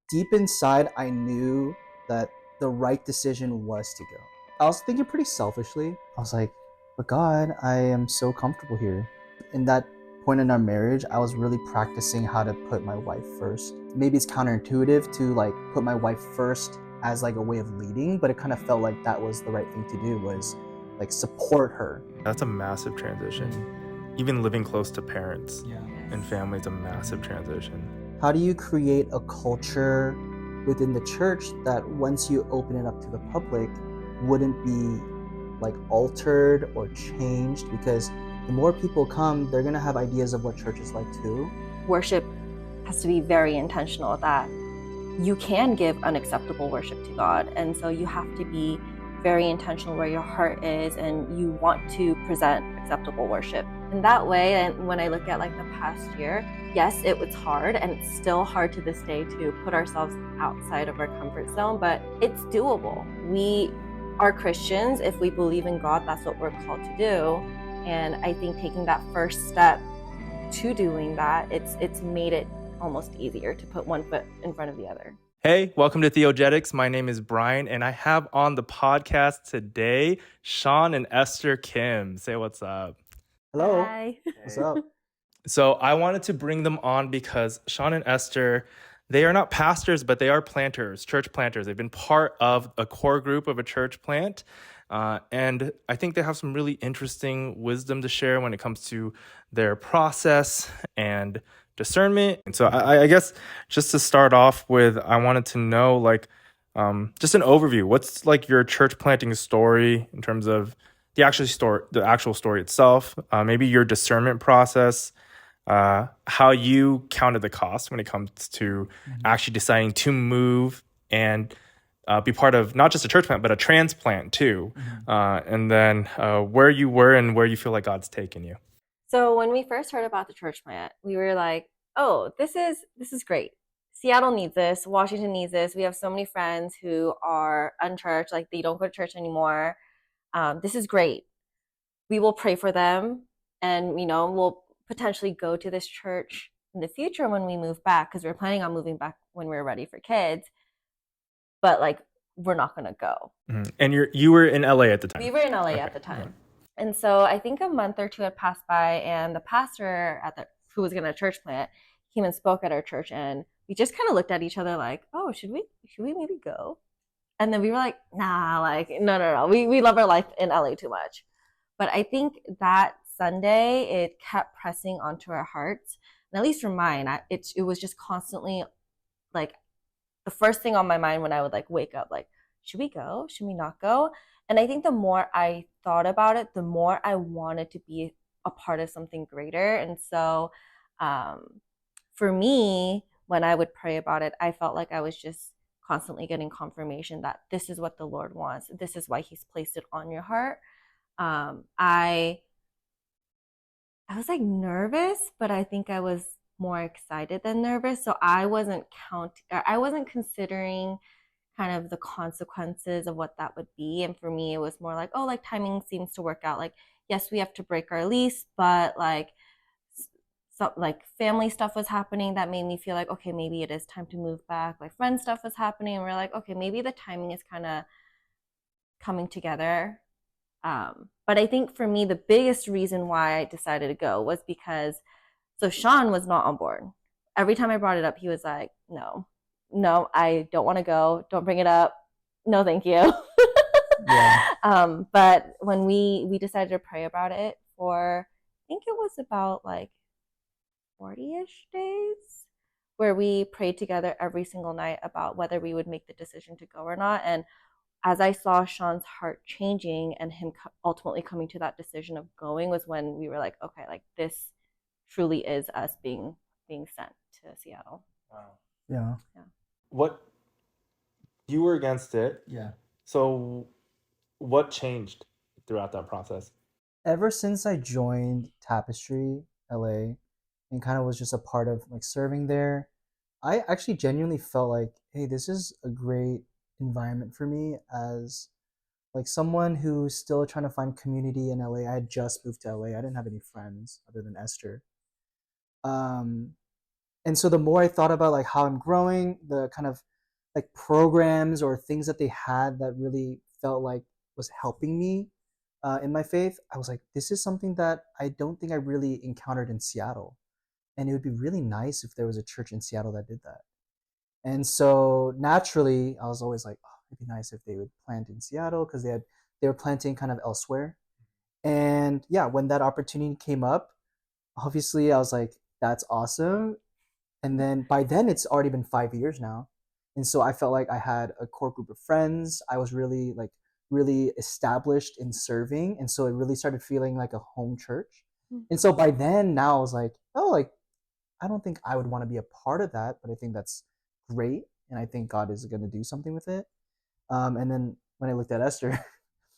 deep inside, I knew that the right decision was to go. I was thinking pretty selfishly. I was like, but God, I am so comfortable here. In that point in our marriage, I was really practicing how to put my wife first. Maybe it's counterintuitive to like put my wife first as like a way of leading, but it kind of felt like that was the right thing to do, was like support her. That's a massive transition. Even living close to parents and family is a massive transition. How do you create a culture within the church that once you open it up to the public wouldn't be like altered or changed? Because the more people come, they're gonna have ideas of what church is like too. Worship has to be very intentional, that you can give unacceptable worship to God. And so you have to be very intentional where your heart is, and you want to present acceptable worship. In that way, and when I look at like the past year, yes, it was hard, and it's still hard to this day to put ourselves outside of our comfort zone, but it's doable. We are Christians. If we believe in God, that's what we're called to do. And I think taking that first step to doing that, it's made it almost easier to put one foot in front of the other. Hey, welcome to Theologics. My name is Brian, and I have on the podcast today Shawn and Esther Kim. Say what's up. Hello. Hi. What's up? So I wanted to bring them on because Shawn and Esther, they are not pastors, but they are planters, church planters. They've been part of a core group of a church plant. And I think they have some really interesting wisdom to share when it comes to their process and discernment. And so I guess just to start off with, I wanted to know like just an overview. What's like your church planting story in terms of the actual story itself, maybe your discernment process, how you counted the cost when it comes to actually deciding to move and be part of not just a church plant, but a transplant too. And then where you were and where you feel like God's taken you. So when we first heard about the church plant, we were like, oh, this is great. Seattle needs this. Washington needs this. We have so many friends who are unchurched, like they don't go to church anymore. This is great. We will pray for them, and we'll potentially go to this church in the future when we move back, because we're planning on moving back when we're ready for kids. But like, we're not going to go. And you were in LA at the time. We were in LA at the time. And so I think a month or two had passed by, and the pastor who was going to church plant came and spoke at our church, and we just kind of looked at each other like, oh, should we maybe go? And then we were like, nah, like, no. We love our life in LA too much. But I think that Sunday, it kept pressing onto our hearts. And at least for mine, it was just constantly like the first thing on my mind when I would like wake up, like, should we go? Should we not go? And I think the more I thought about it, the more I wanted to be a part of something greater. And so for me, when I would pray about it, I felt like I was just constantly getting confirmation that this is what the Lord wants. This is why he's placed it on your heart. I was like nervous, but I think I was more excited than nervous. So I wasn't considering kind of the consequences of what that would be. And for me, it was more like, oh, like timing seems to work out. Like, yes, we have to break our lease, but like, so like family stuff was happening that made me feel like, okay, maybe it is time to move back. Like friend stuff was happening, and we're like, okay, maybe the timing is kind of coming together. But I think for me, the biggest reason why I decided to go was because, so Shawn was not on board. Every time I brought it up, he was like, no, I don't want to go. Don't bring it up. No, thank you. Yeah. But when we decided to pray about it for, I think it was about like 40-ish days, where we prayed together every single night about whether we would make the decision to go or not. And as I saw Shawn's heart changing and him ultimately coming to that decision of going, was when we were like, okay, like this truly is us being sent to Seattle. Wow. Yeah. What, you were against it. Yeah. So what changed throughout that process? Ever since I joined Tapestry LA and kind of was just a part of like serving there, I actually genuinely felt like, hey, this is a great environment for me as like someone who's still trying to find community in LA. I had just moved to LA. I didn't have any friends other than Esther. And so the more I thought about like how I'm growing, the kind of like programs or things that they had that really felt like was helping me in my faith, I was like, this is something that I don't think I really encountered in Seattle. And it would be really nice if there was a church in Seattle that did that. And so naturally, I was always like, oh, it'd be nice if they would plant in Seattle because they were planting kind of elsewhere. And yeah, when that opportunity came up, obviously I was like, that's awesome. And then by then it's already been 5 years now. And so I felt like I had a core group of friends. I was really established in serving. And so it really started feeling like a home church. And so by then now I was like, oh, like I don't think I would want to be a part of that, but I think that's great. And I think God is going to do something with it. And then when I looked at Esther,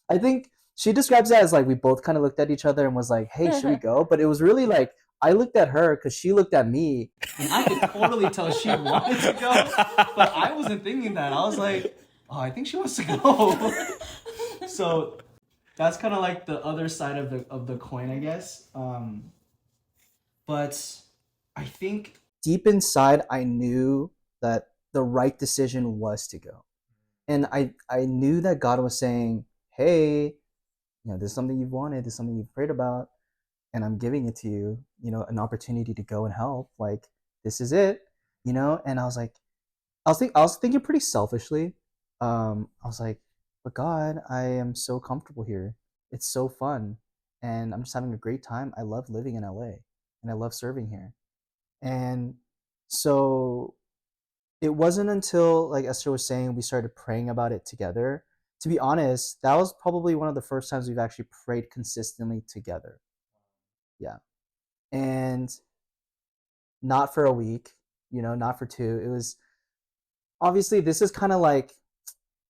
I think she describes that as like we both kind of looked at each other and was like, hey, should we go? But it was really like I looked at her because she looked at me. And I could totally tell she wanted to go, but I wasn't thinking that. I was like, oh, I think she wants to go. So that's kind of like the other side of the coin, I guess. But I think deep inside, I knew that the right decision was to go. And I knew that God was saying, hey, this is something you've wanted, this is something you've prayed about, and I'm giving it to you, an opportunity to go and help. Like, this is it, And I was like, I was thinking pretty selfishly. I was like, but God, I am so comfortable here. It's so fun. And I'm just having a great time. I love living in LA and I love serving here. And so it wasn't until, like Esther was saying, we started praying about it together. To be honest, that was probably one of the first times we've actually prayed consistently together. Yeah. And not for a week, not for two. It was obviously, this is kind of like,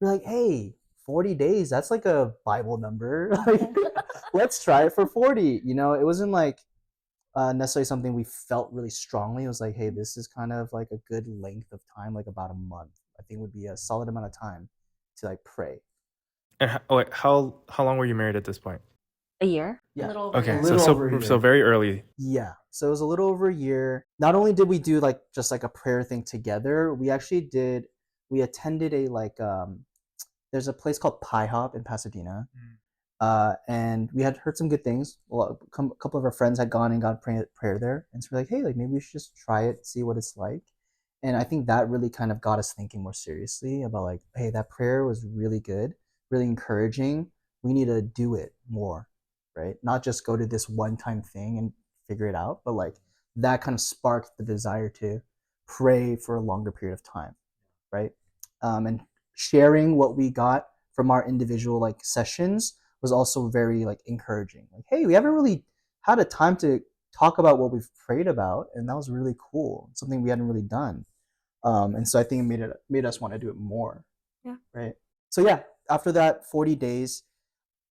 we're like, hey, 40 days, that's like a Bible number. Like, let's try it for 40. It wasn't like necessarily something we felt really strongly. It was like, hey, this is kind of like a good length of time, like about a month. I think would be a solid amount of time to like pray. And how long were you married at this point? A year? Yeah. A little over Okay, a year. so very early. Yeah. So it was a little over a year. Not only did we do like just like a prayer thing together, we attended a like there's a place called Pie Hop in Pasadena. And we had heard some good things. A couple of our friends had gone and got prayer there, and so we're like, hey, like maybe we should just try it, see what it's like. And I think that really kind of got us thinking more seriously about like, hey, that prayer was really good, really encouraging. We need to do it more, right? Not just go to this one-time thing and figure it out, but like that kind of sparked the desire to pray for a longer period of time, right? And sharing what we got from our individual like sessions was also very like encouraging. Like, hey, we haven't really had a time to talk about what we've prayed about, and that was really cool. Something we hadn't really done. And so I think it made us want to do it more. Yeah. Right. So yeah, after that 40 days,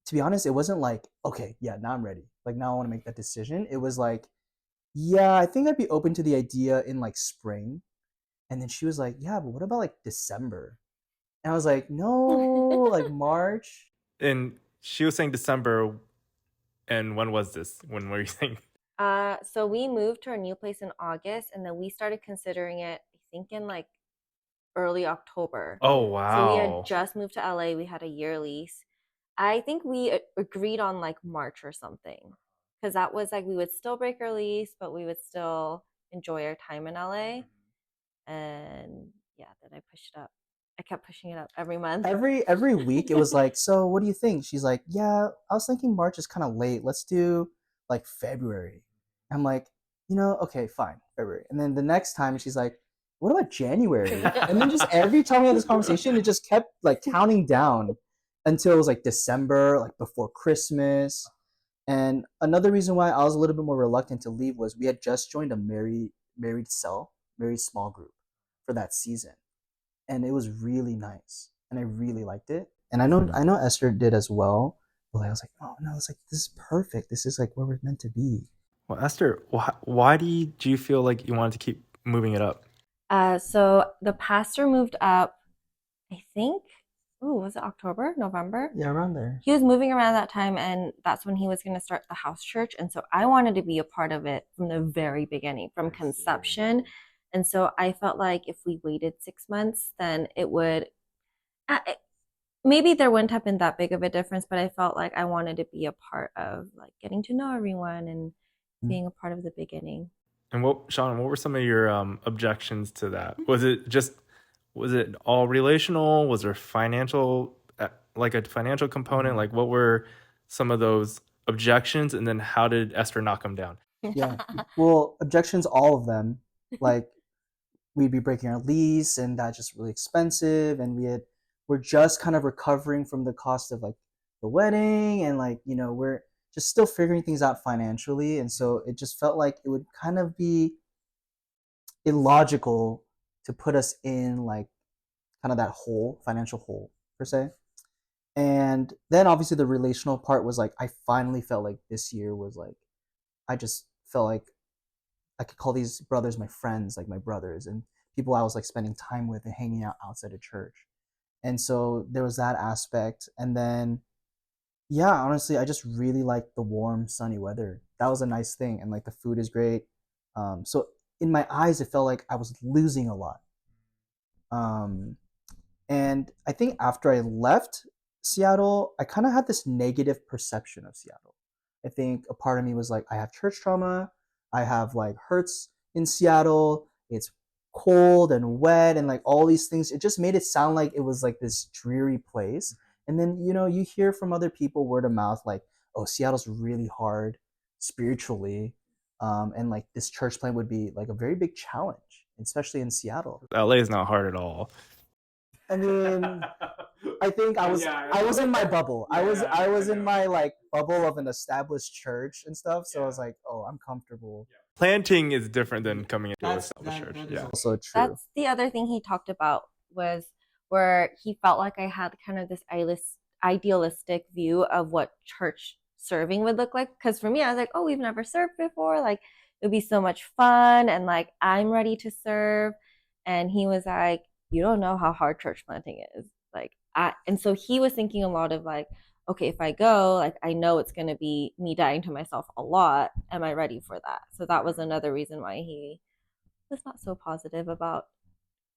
to be honest, it wasn't like, okay, yeah, now I'm ready. Like now I want to make that decision. It was like, yeah, I think I'd be open to the idea in like spring. And then she was like, yeah, but what about like December? And I was like, no, like March. And she was saying December. And when was this? When were you saying? So we moved to our new place in August, and then we started considering it, I think, in like early October. Oh, wow. So we had just moved to LA. We had a year lease. I think we agreed on like March or something, because that was like we would still break our lease, but we would still enjoy our time in LA. And yeah, then I pushed it up. I kept pushing it up every month. Every week it was like, so what do you think? She's like, yeah, I was thinking March is kind of late. Let's do like February. I'm like, okay, fine, February. And then the next time she's like, what about January? And then just every time we had this conversation, it just kept like counting down until it was like December, like before Christmas. And another reason why I was a little bit more reluctant to leave was we had just joined a married small group for that season. And it was really nice. And I really liked it. And I know Esther did as well. But I was like, oh no, it's like, this is perfect. This is like where we're meant to be. Well, Esther, why do you feel like you wanted to keep moving it up? So the pastor moved up, I think, was it October, November? Yeah, around there. He was moving around that time, and that's when he was going to start the house church. And so I wanted to be a part of it from the very beginning, from conception. And so I felt like if we waited 6 months, then it would, maybe there wouldn't have been that big of a difference, but I felt like I wanted to be a part of like getting to know everyone and being a part of the beginning. And Sean, what were some of your objections to that? Was it all relational? Was there like a financial component? Like, what were some of those objections? And then how did Esther knock them down? Yeah. Well, objections, all of them. Like, we'd be breaking our lease, and that's just really expensive. And we're just kind of recovering from the cost of like the wedding, and like, we're just still figuring things out financially. And so it just felt like it would kind of be illogical to put us in like kind of that hole, financial hole per se. And then obviously the relational part was like, I finally felt like this year was like, I just felt like I could call these brothers my friends, like my brothers, and people I was like spending time with and hanging out outside of church. And so there was that aspect. And then, yeah, honestly, I just really liked the warm, sunny weather. That was a nice thing. And like the food is great. So in my eyes, it felt like I was losing a lot. Um, And I think after I left Seattle, I kind of had this negative perception of Seattle. I think a part of me was like, I have church trauma. I have like hurts in Seattle. It's cold and wet and like all these things. It just made it sound like it was like this dreary place. And then, you hear from other people word of mouth, like, oh, Seattle's really hard spiritually. And like this church plant would be like a very big challenge, especially in Seattle. LA is not hard at all. I mean, I think I was in my bubble. I was in my like bubble of an established church and stuff. So I was like, oh, I'm comfortable. Planting is different than coming into an established church. That is Yeah. also true. That's the other thing he talked about, was where he felt like I had kind of this idealistic view of what church serving would look like. Because for me, I was like, oh, we've never served before. Like, it would be so much fun. And like, I'm ready to serve. And he was like, you don't know how hard church planting is. Like, and so he was thinking a lot of like, okay, if I go, like, I know it's going to be me dying to myself a lot. Am I ready for that? So that was another reason why he was not so positive about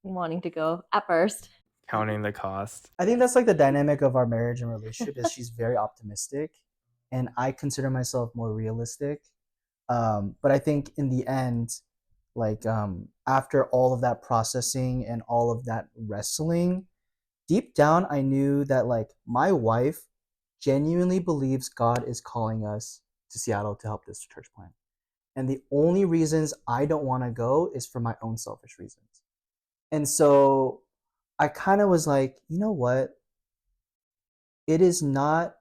wanting to go at first. Counting the cost. I think that's like the dynamic of our marriage and relationship is she's very optimistic, and I consider myself more realistic. But I think in the end, like after all of that processing and all of that wrestling, deep down I knew that like my wife genuinely believes God is calling us to Seattle to help this church plant. And the only reasons I don't want to go is for my own selfish reasons. And so I kind of was like, you know what? It is not,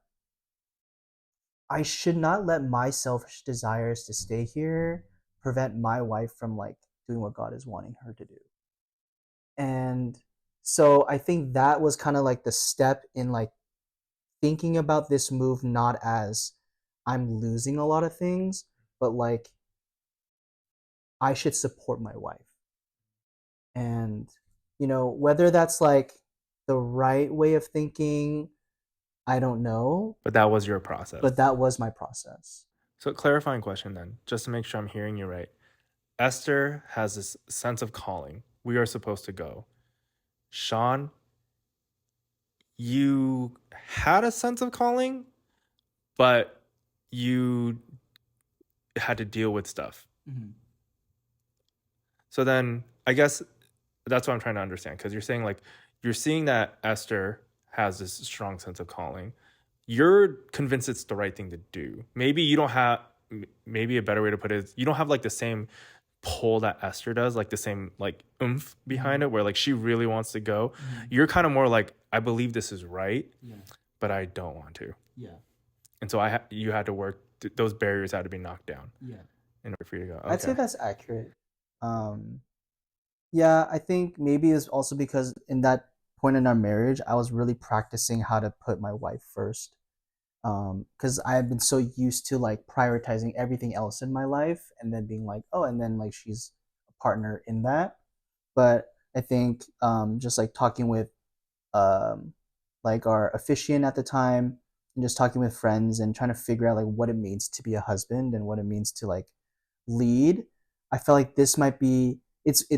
I should not let my selfish desires to stay here prevent my wife from like doing what God is wanting her to do. And so I think that was kind of like the step in like thinking about this move not as I'm losing a lot of things, but like I should support my wife. And whether that's like the right way of thinking, I don't know. But that was your process. But that was my process. So clarifying question then, just to make sure I'm hearing you right. Esther has this sense of calling. We are supposed to go. Shawn, you had a sense of calling, but you had to deal with stuff. Mm-hmm. So then I guess that's what I'm trying to understand, because you're saying like you're seeing that Esther has this strong sense of calling. You're convinced it's the right thing to do. Maybe you don't have, maybe a better way to put it is you don't have like the same pull that Esther does, like the same like oomph behind it where like she really wants to go. Mm-hmm. You're kind of more like, I believe this is right, but I don't want to. Yeah. And so you had to work, those barriers had to be knocked down. Yeah. In order for you to go. Okay. I'd say that's accurate. Yeah, I think maybe it's also because in that point in our marriage, I was really practicing how to put my wife first. Because I have been so used to like prioritizing everything else in my life and then being like, oh, and then like she's a partner in that. But I think just like talking with like our officiant at the time and just talking with friends and trying to figure out like what it means to be a husband and what it means to like lead, I felt like this might be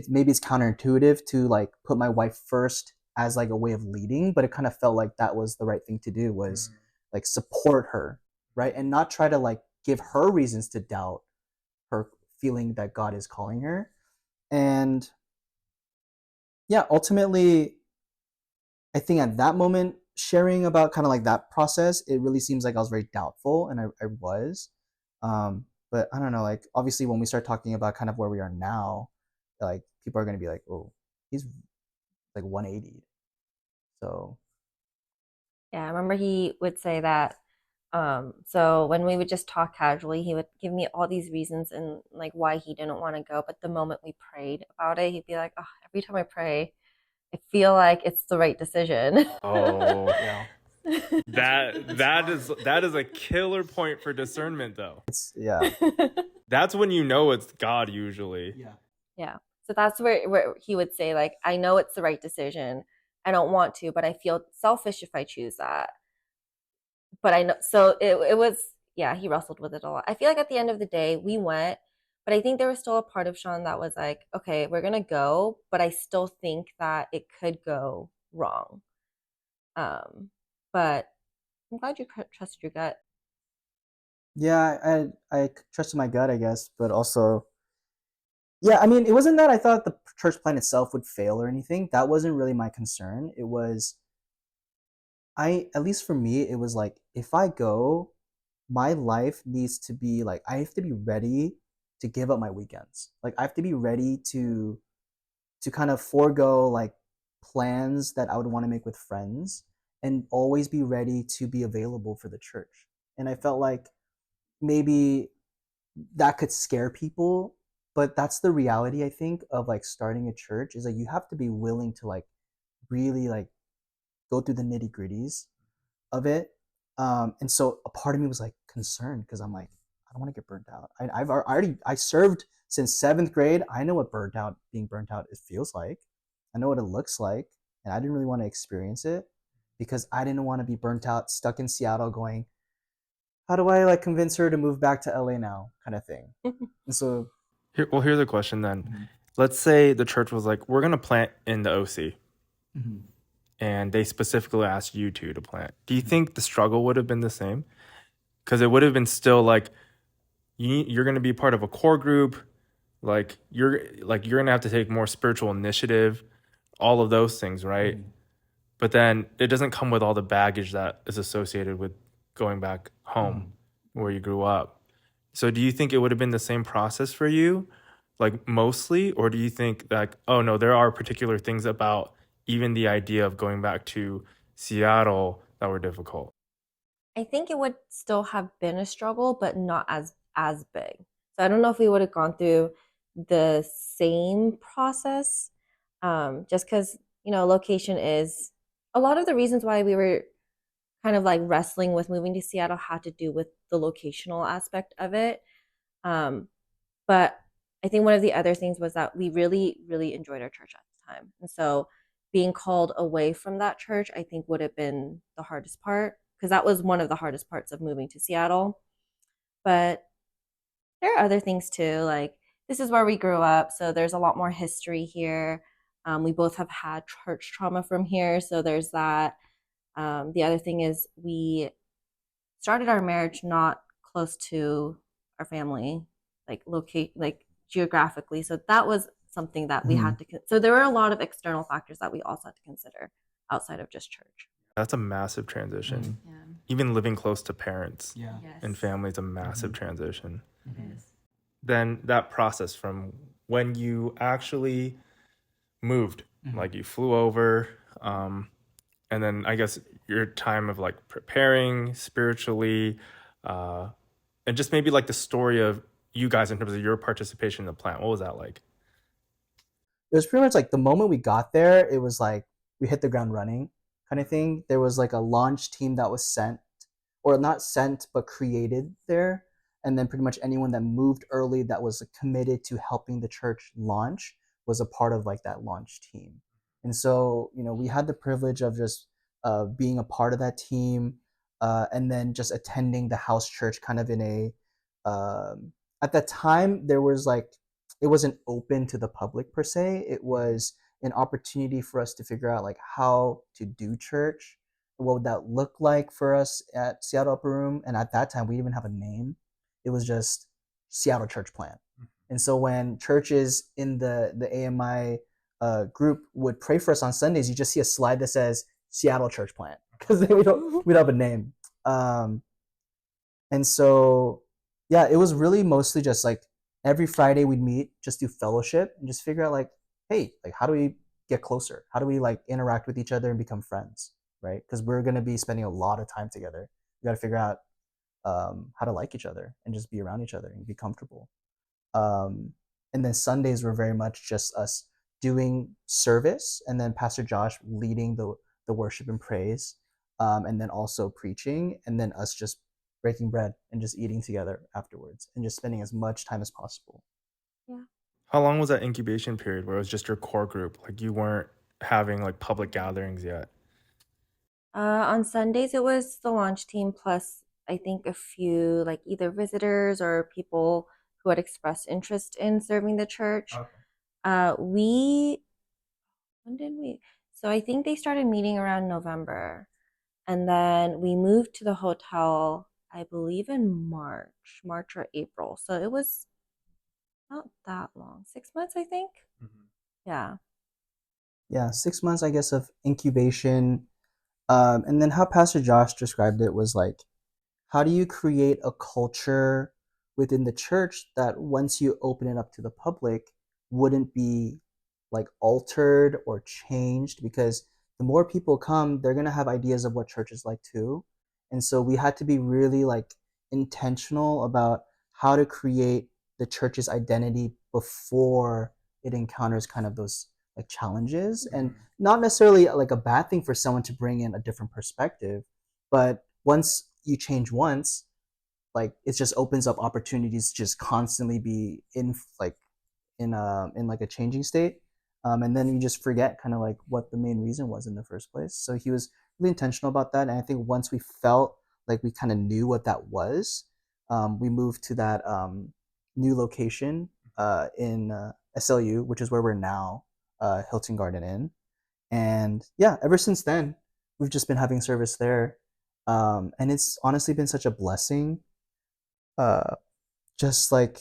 maybe it's counterintuitive to like put my wife first as like a way of leading, but it kind of felt like that was the right thing to do, was like support her, right? And not try to like give her reasons to doubt her feeling that God is calling her. And yeah, ultimately, I think at that moment, sharing about kind of like that process, it really seems like I was very doubtful, and I was. But I don't know, like obviously when we start talking about kind of where we are now, like people are going to be like, oh, he's like 180. So Yeah, I remember he would say that. So when we would just talk casually, he would give me all these reasons and like why he didn't want to go. But the moment we prayed about it, he'd be like, "Oh, every time I pray, I feel like it's the right decision." Oh, yeah, that is a killer point for discernment, though. it's yeah, That's when you know it's God usually. yeah. Yeah. So that's where he would say, like, I know it's the right decision. I don't want to, but I feel selfish if I choose that. But I know, so it was, yeah, he wrestled with it a lot. I feel like at the end of the day, we went, but I think there was still a part of Shawn that was like, okay, we're gonna go, but I still think that it could go wrong. But I'm glad you trusted your gut. Yeah, I trusted my gut, I guess, but also, yeah, I mean, it wasn't that I thought the church plan itself would fail or anything. That wasn't really my concern. It was, at least for me, it was like, if I go, my life needs to be like, I have to be ready to give up my weekends. Like I have to be ready to kind of forego like plans that I would want to make with friends, and always be ready to be available for the church. And I felt like maybe that could scare people, but that's the reality, I think, of like starting a church, is like you have to be willing to like really like go through the nitty-gritties of it. And so a part of me was like concerned, because I'm like, I don't want to get burnt out. I served since 7th grade. I know what being burnt out, it feels like. I know what it looks like, and I didn't really want to experience it, because I didn't want to be burnt out, stuck in Seattle, going, how do I like convince her to move back to LA now, kind of thing. And so, Here's a question then. Let's say the church was like, we're gonna plant in the OC, and they specifically asked you two to plant. Do you think the struggle would have been the same? Because it would have been still like you're going to be part of a core group, like you're going to have to take more spiritual initiative, all of those things, right? But then it doesn't come with all the baggage that is associated with going back home where you grew up. So do you think it would have been the same process for you, like mostly, or do you think like, oh no, there are particular things about even the idea of going back to Seattle that were difficult? I think it would still have been a struggle, but not as big. So I don't know if we would have gone through the same process, just because location is a lot of the reasons why we were kind of like wrestling with moving to Seattle had to do with the locational aspect of it. But I think one of the other things was that we really, really enjoyed our church at the time. And so being called away from that church, I think would have been the hardest part, because that was one of the hardest parts of moving to Seattle. But there are other things too, like this is where we grew up. So there's a lot more history here. We both have had church trauma from here. So there's that. The other thing is we started our marriage not close to our family, like geographically. So that was something that we had to. So there were a lot of external factors that we also had to consider outside of just church. That's a massive transition. Yeah. Even living close to parents yeah. and family is a massive transition. It is. Then that process from when you actually moved, like you flew over, and then I guess your time of like preparing spiritually, and just maybe like the story of you guys in terms of your participation in the plant. What was that like? It was pretty much like the moment we got there, it was like we hit the ground running, kind of thing. There was like a launch team that was sent, or not sent, but created there. And then pretty much anyone that moved early that was committed to helping the church launch was a part of like that launch team. And so, we had the privilege of just being a part of that team, and then just attending the house church kind of in a, at that time, there was like it wasn't open to the public per se. It was an opportunity for us to figure out like how to do church, what would that look like for us at Seattle Upper Room. And at that time, we didn't even have a name. It was just Seattle Church Plant. And so when churches in the AMI group would pray for us on Sundays, you just see a slide that says Seattle Church Plant because we don't have a name. And so, yeah, it was really mostly just like every Friday we'd meet, just do fellowship and just figure out like, hey, like how do we get closer? How do we like interact with each other and become friends, right? Because we're going to be spending a lot of time together. We got to figure out how to like each other and just be around each other and be comfortable. And then Sundays were very much just us doing service, and then Pastor Josh leading the worship and praise, and then also preaching, and then us just breaking bread and just eating together afterwards and just spending as much time as possible. Yeah. How long was that incubation period where it was just your core group? Like you weren't having like public gatherings yet? On Sundays, it was the launch team plus I think a few like either visitors or people who had expressed interest in serving the church. We when did we? So I think they started meeting around November, and then we moved to the hotel, I believe in March or April. So it was not that long, 6 months, I think. Yeah. Yeah, 6 months, I guess, of incubation. And then how Pastor Josh described it was like, how do you create a culture within the church that once you open it up to the public wouldn't be like altered or changed? Because the more people come, they're going to have ideas of what church is like too. And so we had to be really like intentional about how to create the church's identity before it encounters kind of those like challenges, and not necessarily like a bad thing for someone to bring in a different perspective, but once you change once, like it just opens up opportunities to just constantly be in like in like a changing state, and then you just forget kind of like what the main reason was in the first place. So he was really intentional about that, and I think once we felt like we kind of knew what that was, we moved to that new location in SLU, which is where we're now, Hilton Garden Inn. And yeah, ever since then, we've just been having service there. And it's honestly been such a blessing. Just like,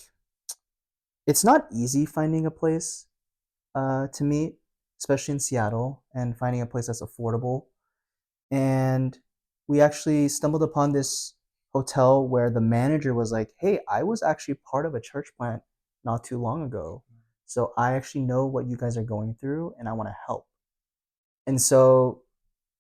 it's not easy finding a place to meet, especially in Seattle, and finding a place that's affordable. And we actually stumbled upon this hotel where the manager was like, hey, I was actually part of a church plant not too long ago. So I actually know what you guys are going through and I want to help. And so,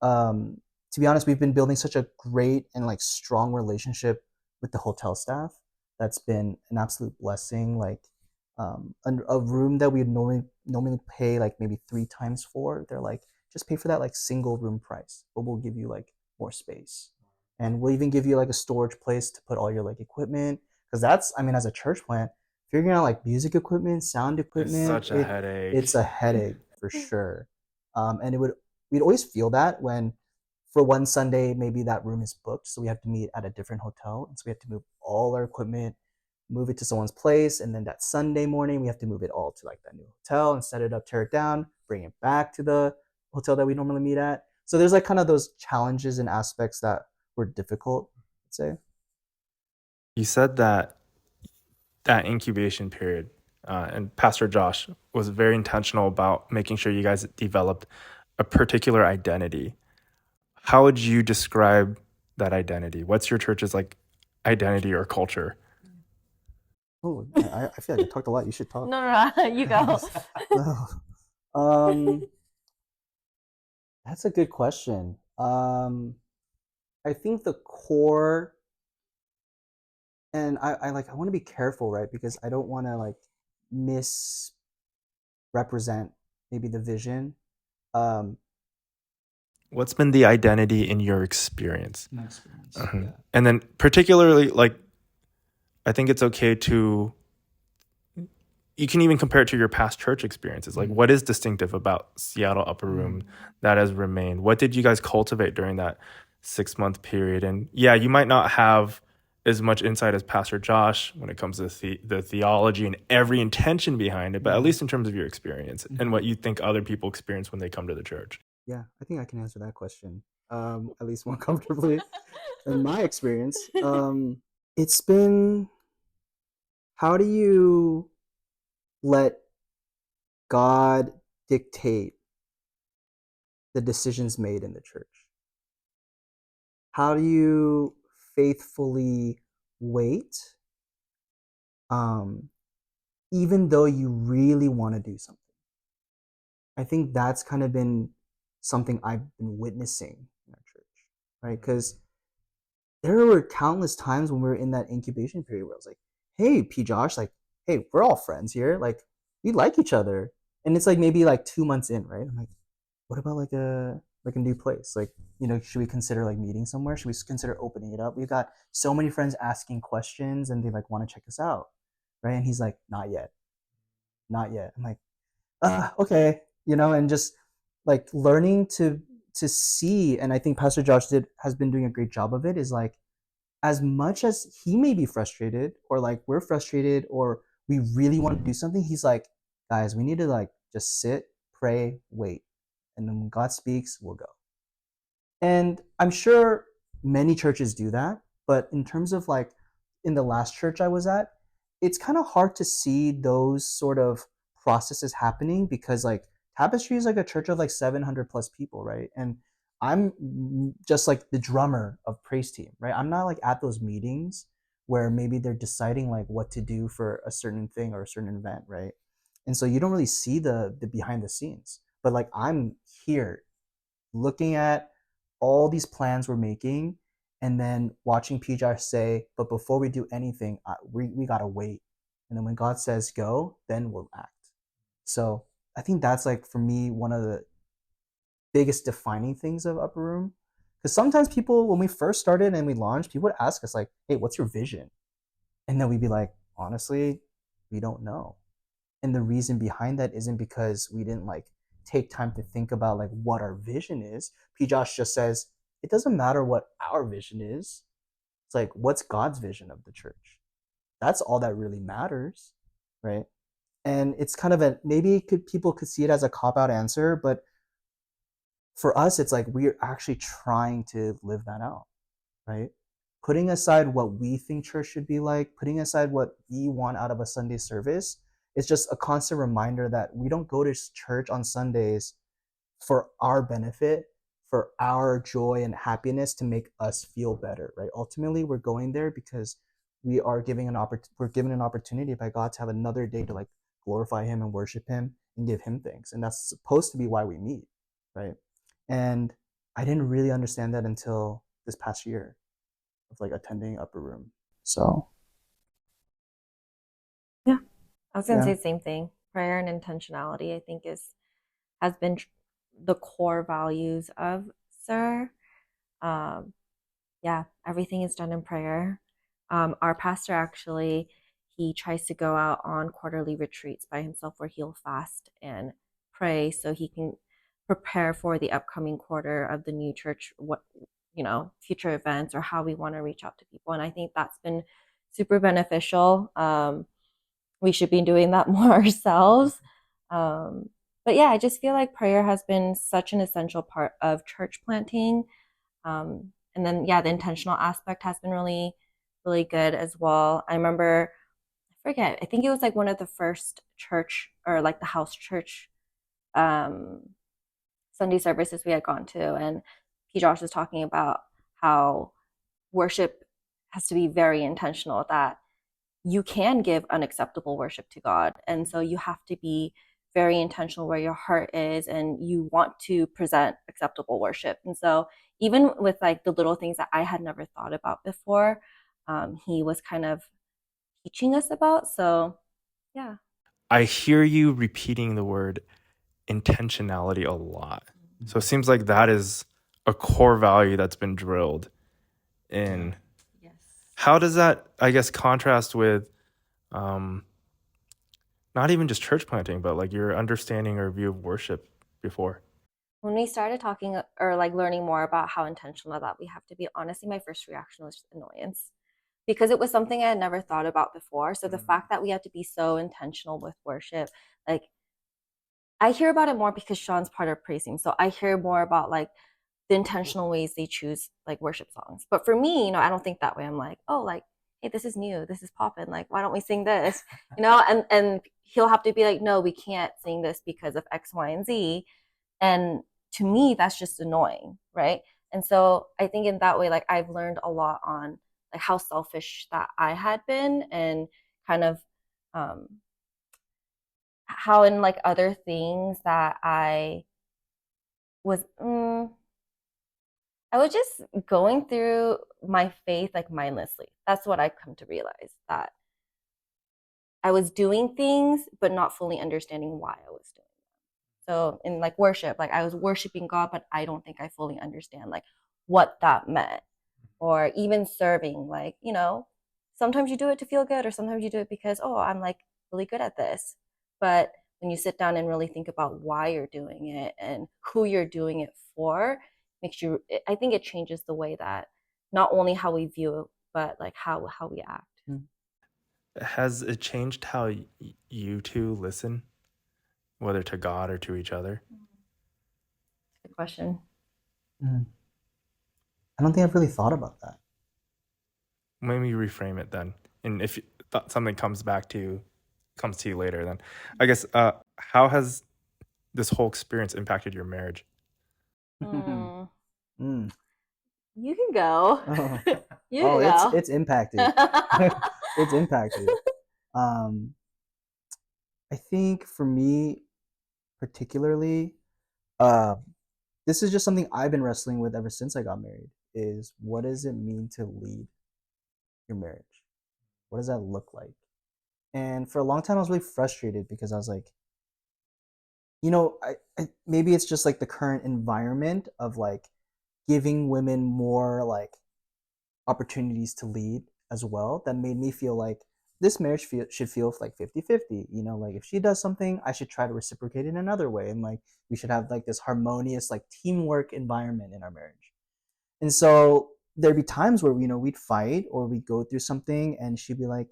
to be honest, we've been building such a great and like strong relationship with the hotel staff. That's been an absolute blessing. Like, a room that we'd normally pay like maybe 3 times for, they're like, just pay for that like single room price, but we'll give you like more space, and we'll even give you like a storage place to put all your like equipment, because that's, I mean, as a church plant, figuring out like music equipment, sound equipment, It's such a headache. It's a headache for sure. And we'd always feel that when for one Sunday maybe that room is booked, so we have to meet at a different hotel, and so we have to move all our equipment, move it to someone's place, and then that Sunday morning we have to move it all to like that new hotel and set it up, tear it down, bring it back to the hotel that we normally meet at. So there's like kind of those challenges and aspects that were difficult, I'd say. You said that incubation period, and Pastor Josh was very intentional about making sure you guys developed a particular identity. How would you describe that identity? What's your church's like identity or culture? Oh, I feel like I talked a lot. You should talk. No, you go. No. That's a good question. I think the core, and I want to be careful, right? Because I don't want to like misrepresent maybe the vision. What's been the identity in your experience? My experience. Yeah. And then particularly, like, I think it's okay to, you can even compare it to your past church experiences. Like, what is distinctive about Seattle Upper Room that has remained? What did you guys cultivate during that 6-month period? And yeah, you might not have as much insight as Pastor Josh when it comes to the theology and every intention behind it, but at least in terms of your experience and what you think other people experience when they come to the church. Yeah, I think I can answer that question at least more comfortably. In my experience, it's been, how do you let God dictate the decisions made in the church? How do you faithfully wait, even though you really want to do something? I think that's kind of been something I've been witnessing in our church, right? Because there were countless times when we were in that incubation period where I was like, hey, P. Josh, like, hey, we're all friends here. Like, we like each other. And it's like maybe like 2 months in, right? I'm like, what about like a new place? Like, should we consider like meeting somewhere? Should we consider opening it up? We've got so many friends asking questions and they like want to check us out. Right. And he's like, not yet. Not yet. I'm like, okay, and just like learning to see, and I think Pastor Josh has been doing a great job of it, is like, as much as he may be frustrated or like we're frustrated or we really want to do something, he's like, guys, we need to like just sit, pray, wait, and then when God speaks, we'll go. And I'm sure many churches do that, but in terms of like in the last church I was at, it's kind of hard to see those sort of processes happening because like Tapestry is like a church of like 700 plus people, right? And I'm just like the drummer of praise team, right? I'm not like at those meetings where maybe they're deciding like what to do for a certain thing or a certain event, right? And so you don't really see the behind the scenes. But like I'm here looking at all these plans we're making and then watching PJ say, but before we do anything, we got to wait. And then when God says go, then we'll act. So I think that's like, for me, one of the biggest defining things of Upper Room. Because sometimes people, when we first started and we launched, people would ask us like, hey, what's your vision? And then we'd be like, honestly, we don't know. And the reason behind that isn't because we didn't like take time to think about like what our vision is. P. Josh just says, it doesn't matter what our vision is. It's like, what's God's vision of the church? That's all that really matters, right? And it's kind of people could see it as a cop out answer, but for us, it's like we're actually trying to live that out, right? Putting aside what we think church should be like, putting aside what we want out of a Sunday service, it's just a constant reminder that we don't go to church on Sundays for our benefit, for our joy and happiness to make us feel better, right? Ultimately, we're going there because we're given an opportunity by God to have another day to like glorify Him and worship Him and give Him thanks, and that's supposed to be why we meet, right? And I didn't really understand that until this past year of like attending Upper Room. So yeah, I was gonna say the same thing. Prayer and intentionality, I think, has been the core values of Sir. Yeah, everything is done in prayer. Our pastor actually, he tries to go out on quarterly retreats by himself where he'll fast and pray so he can prepare for the upcoming quarter of the new church, what, future events or how we want to reach out to people. And I think that's been super beneficial. We should be doing that more ourselves. But yeah, I just feel like prayer has been such an essential part of church planting. And then, yeah, the intentional aspect has been really, really good as well. I remember, I think it was like one of the first church or like the house church Sunday services we had gone to. And P. Josh was talking about how worship has to be very intentional, that you can give unacceptable worship to God. And so you have to be very intentional where your heart is and you want to present acceptable worship. And so even with like the little things that I had never thought about before, he was kind of teaching us about. So yeah. I hear you repeating the word intentionality a lot. So it seems like that is a core value that's been drilled in. Yes. How does that, I guess, contrast with not even just church planting, but like your understanding or view of worship before? When we started talking or like learning more about how intentional that we have to be, honestly, my first reaction was just annoyance. because it was something I had never thought about before. So the fact that we had to be so intentional with worship, like I hear about it more because Sean's part of praise team. So I hear more about like the intentional ways they choose like worship songs. But for me, I don't think that way. I'm like, oh, like, hey, this is new. This is popping. Like, why don't we sing this? And he'll have to be like, no, we can't sing this because of X, Y, and Z. And to me, that's just annoying, right? And so I think in that way, like I've learned a lot on like how selfish that I had been, and kind of um how in like other things that was I was just going through my faith like mindlessly. That's what I come to realize, that I was doing things but not fully understanding why I was doing them. So in like worship, like I was worshiping God, but I don't think I fully understand like what that meant. Or even serving, like, sometimes you do it to feel good, or sometimes you do it because, oh, I'm like really good at this. But when you sit down and really think about why you're doing it and who you're doing it for, I think it changes the way that not only how we view it, but like how we act. Has it changed how you two listen, whether to God or to each other? Good question. I don't think I've really thought about that. Maybe you reframe it then, and if something comes to you later, then I guess how has this whole experience impacted your marriage? Mm, Mm. you can go. Oh, You can go. it's impacted. It's impacted. Um, I think for me particularly, uh, this is just something I've been wrestling with ever since I got married. Is what does it mean to lead your marriage? What does that look like? And for a long time, I was really frustrated because I was like, maybe it's just like the current environment of like giving women more like opportunities to lead as well, that made me feel like this marriage should feel like 50-50. Like if she does something, I should try to reciprocate in another way, and like we should have like this harmonious like teamwork environment in our marriage. And so there'd be times where we'd fight or we'd go through something, and she'd be like,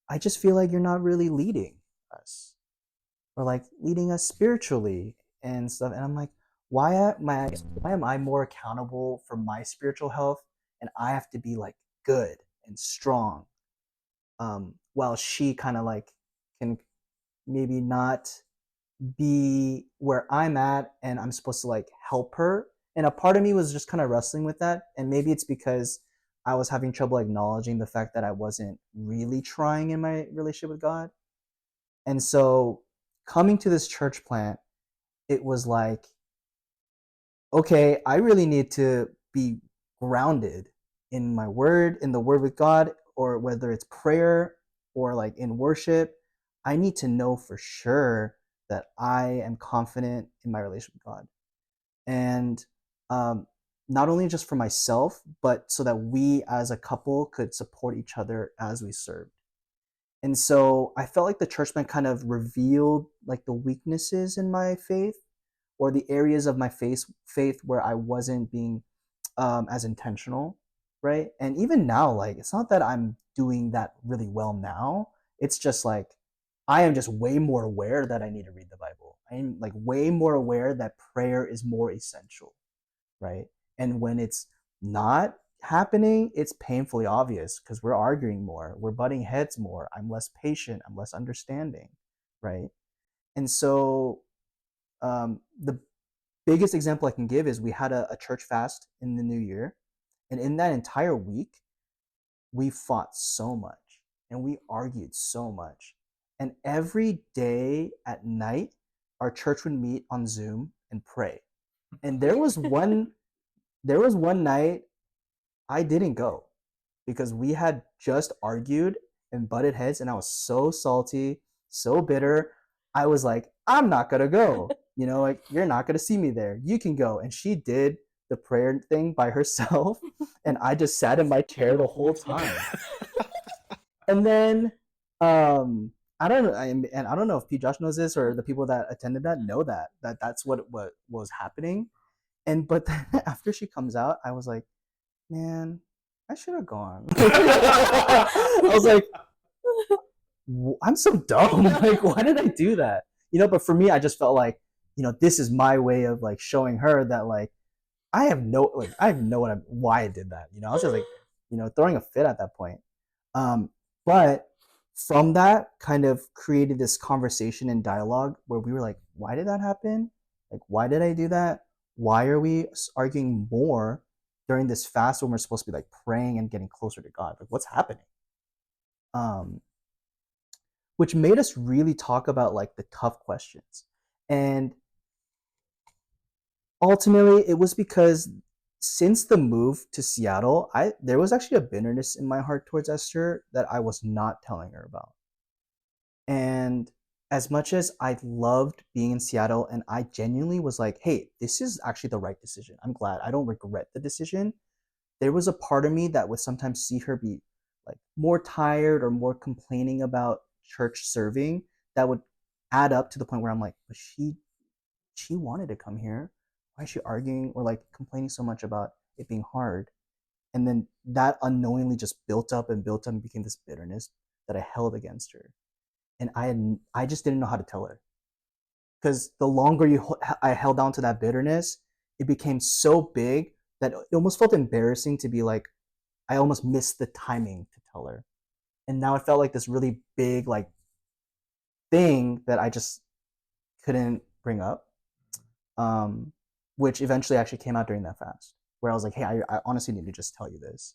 I just feel like you're not really leading us, or like leading us spiritually and stuff. And I'm like, why am I more accountable for my spiritual health, and I have to be like good and strong, while she kind of like can maybe not be where I'm at, and I'm supposed to like help her. And a part of me was just kind of wrestling with that, and maybe it's because I was having trouble acknowledging the fact that I wasn't really trying in my relationship with God. And so coming to this church plant, it was like, okay, I really need to be grounded in my word, in the word with God, or whether it's prayer or like in worship. I need to know for sure that I am confident in my relationship with God. And not only just for myself, but so that we as a couple could support each other as we served. And so I felt like the church man kind of revealed like the weaknesses in my faith, or the areas of my faith where I wasn't being as intentional, right? And even now, like it's not that I'm doing that really well now. It's just like I am just way more aware that I need to read the Bible. I'm like way more aware that prayer is more essential, right? And when it's not happening, it's painfully obvious because we're arguing more, we're butting heads more, I'm less patient, I'm less understanding, right? And so the biggest example I can give is we had a church fast in the new year. And in that entire week, we fought so much and we argued so much. And every day at night, our church would meet on Zoom and pray. And there was one night I didn't go because we had just argued and butted heads, and I was so salty, so bitter. I was like, I'm not gonna go. Like you're not gonna see me there. You can go. And she did the prayer thing by herself, and I just sat in my chair the whole time. And then I don't know, and I don't know if Pete Josh knows this, or the people that attended that know that's what was happening. But then after she comes out, I was like, man, I should have gone. I was like, I'm so dumb. Like, why did I do that? But for me, I just felt like, this is my way of like showing her that like I have no why I did that. I was just like, throwing a fit at that point. But from that kind of created this conversation and dialogue where we were like, why did that happen? Like, why did I do that? Why are we arguing more during this fast when we're supposed to be like praying and getting closer to God? Like, what's happening? Which made us really talk about like the tough questions. And ultimately, it was because since the move to Seattle, there was actually a bitterness in my heart towards Esther that I was not telling her about. And as much as I loved being in Seattle and I genuinely was like, hey, this is actually the right decision. I'm glad. I don't regret the decision. There was a part of me that would sometimes see her be like more tired or more complaining about church serving that would add up to the point where I'm like, but she wanted to come here. Why is she arguing or like complaining so much about it being hard? And then that unknowingly just built up and built up and became this bitterness that I held against her. And I just didn't know how to tell her. Because the longer I held on to that bitterness, it became so big that it almost felt embarrassing to be like, I almost missed the timing to tell her. And now it felt like this really big like thing that I just couldn't bring up. Which eventually actually came out during that fast, where I was like, hey, I honestly need to just tell you this.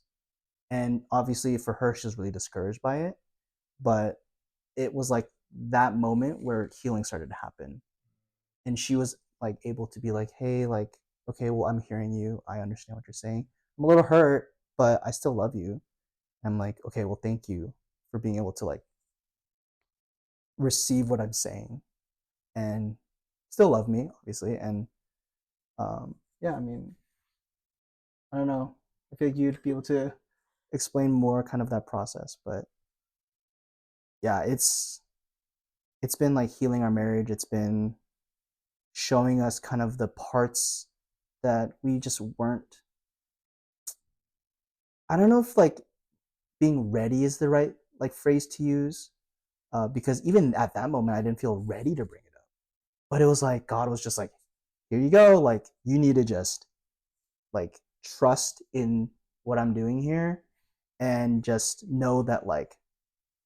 And obviously for her, she was really discouraged by it. But it was like that moment where healing started to happen. And she was like able to be like, hey, like, okay, well, I'm hearing you. I understand what you're saying. I'm a little hurt, but I still love you. I'm like, okay, well, thank you for being able to like receive what I'm saying and still love me, obviously. And yeah, I mean, I don't know. I feel like you'd be able to explain more kind of that process, but yeah, it's been like healing our marriage. It's been showing us kind of the parts that we just weren't. I don't know if like being ready is the right like phrase to use, because even at that moment, I didn't feel ready to bring it up. But it was like God was just like, here you go. Like you need to just like trust in what I'm doing here and just know that like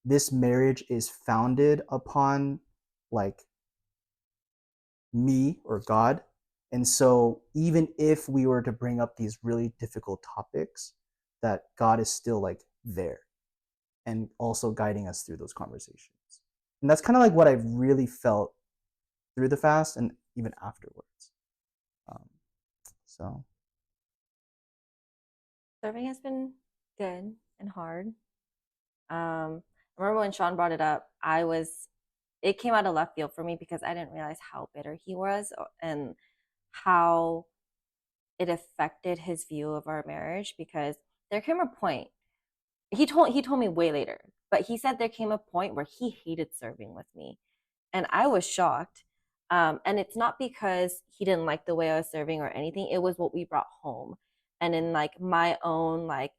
this marriage is founded upon like me or God. And so even if we were to bring up these really difficult topics, that God is still like there and also guiding us through those conversations. And that's kind of like what I really felt through the fast and even afterwards. Um, so Serving has been good and hard. I remember when Shawn brought it up, it came out of left field for me because I didn't realize how bitter he was and how it affected his view of our marriage. Because there came a point, he told me way later, but he said there came a point where he hated serving with me, and I was shocked. And it's not because he didn't like the way I was serving or anything. It was what we brought home, and in like my own like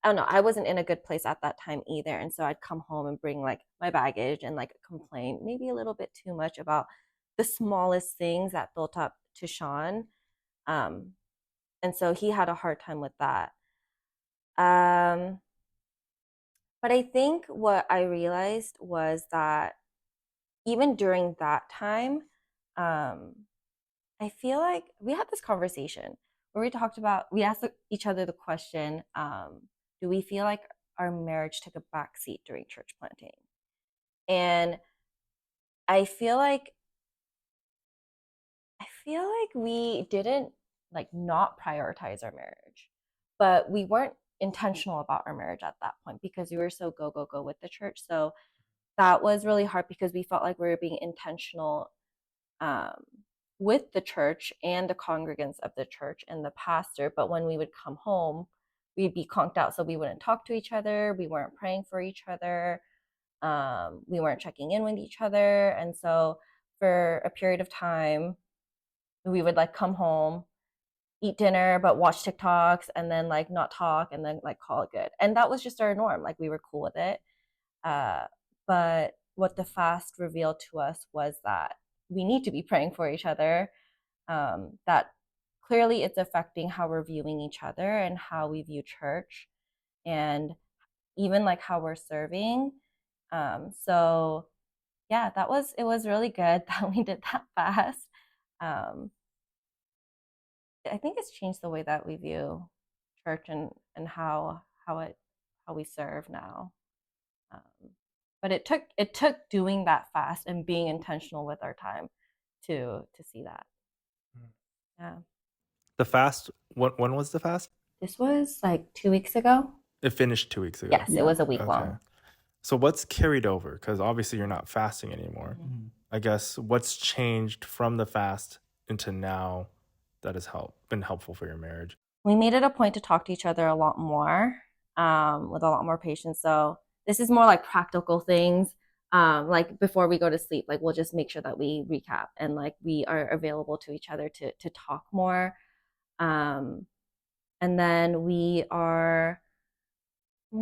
I don't know, I wasn't in a good place at that time either. And so I'd come home and bring like my baggage and like complain maybe a little bit too much about the smallest things that built up to Shawn. Um, and so he had a hard time with that. Um, but I think what I realized was that even during that time, um, I feel like we had this conversation where we asked each other the question, do we feel like our marriage took a backseat during church planting? And I feel like we didn't like not prioritize our marriage, but we weren't intentional about our marriage at that point because we were so go go go with the church. So that was really hard because we felt like we were being intentional um, with the church and the congregants of the church and the pastor. But when we would come home, we'd be conked out. So we wouldn't talk to each other. We weren't praying for each other. We weren't checking in with each other. And so for a period of time, we would like come home eat dinner but watch TikToks and then like not talk and then like call it good. And that was just our norm. Like we were cool with it. But what the fast revealed to us was that we need to be praying for each other. That clearly it's affecting how we're viewing each other and how we view church and even like how we're serving. So yeah, it was really good that we did that fast. I think it's changed the way that we view church and how we serve now. But it took doing that fast and being intentional with our time to see that. Yeah. The fast, when was the fast? This was like 2 weeks ago. It finished 2 weeks ago. Yes, Yeah. it was a week Okay. long. So what's carried over? Because obviously you're not fasting anymore. Mhm. I guess what's changed from the fast into now that has been helpful for your marriage? We made it a point to talk to each other a lot more, with a lot more patience. So this is more like practical things. Like before we go to sleep, like we'll just make sure that we recap and like we are available to each other to talk more. And then we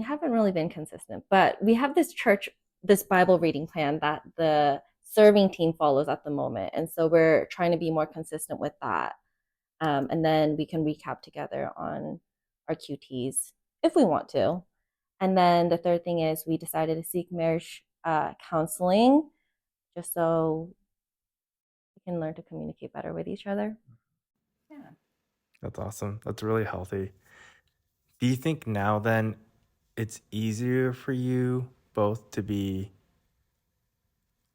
haven't really been consistent, but we have this Bible reading plan that the serving team follows at the moment. And so we're trying to be more consistent with that. And then we can recap together on our QTs if we want to. And then the third thing is we decided to seek marriage counseling just so we can learn to communicate better with each other. Yeah. That's awesome. That's really healthy. Do you think now then it's easier for you both to be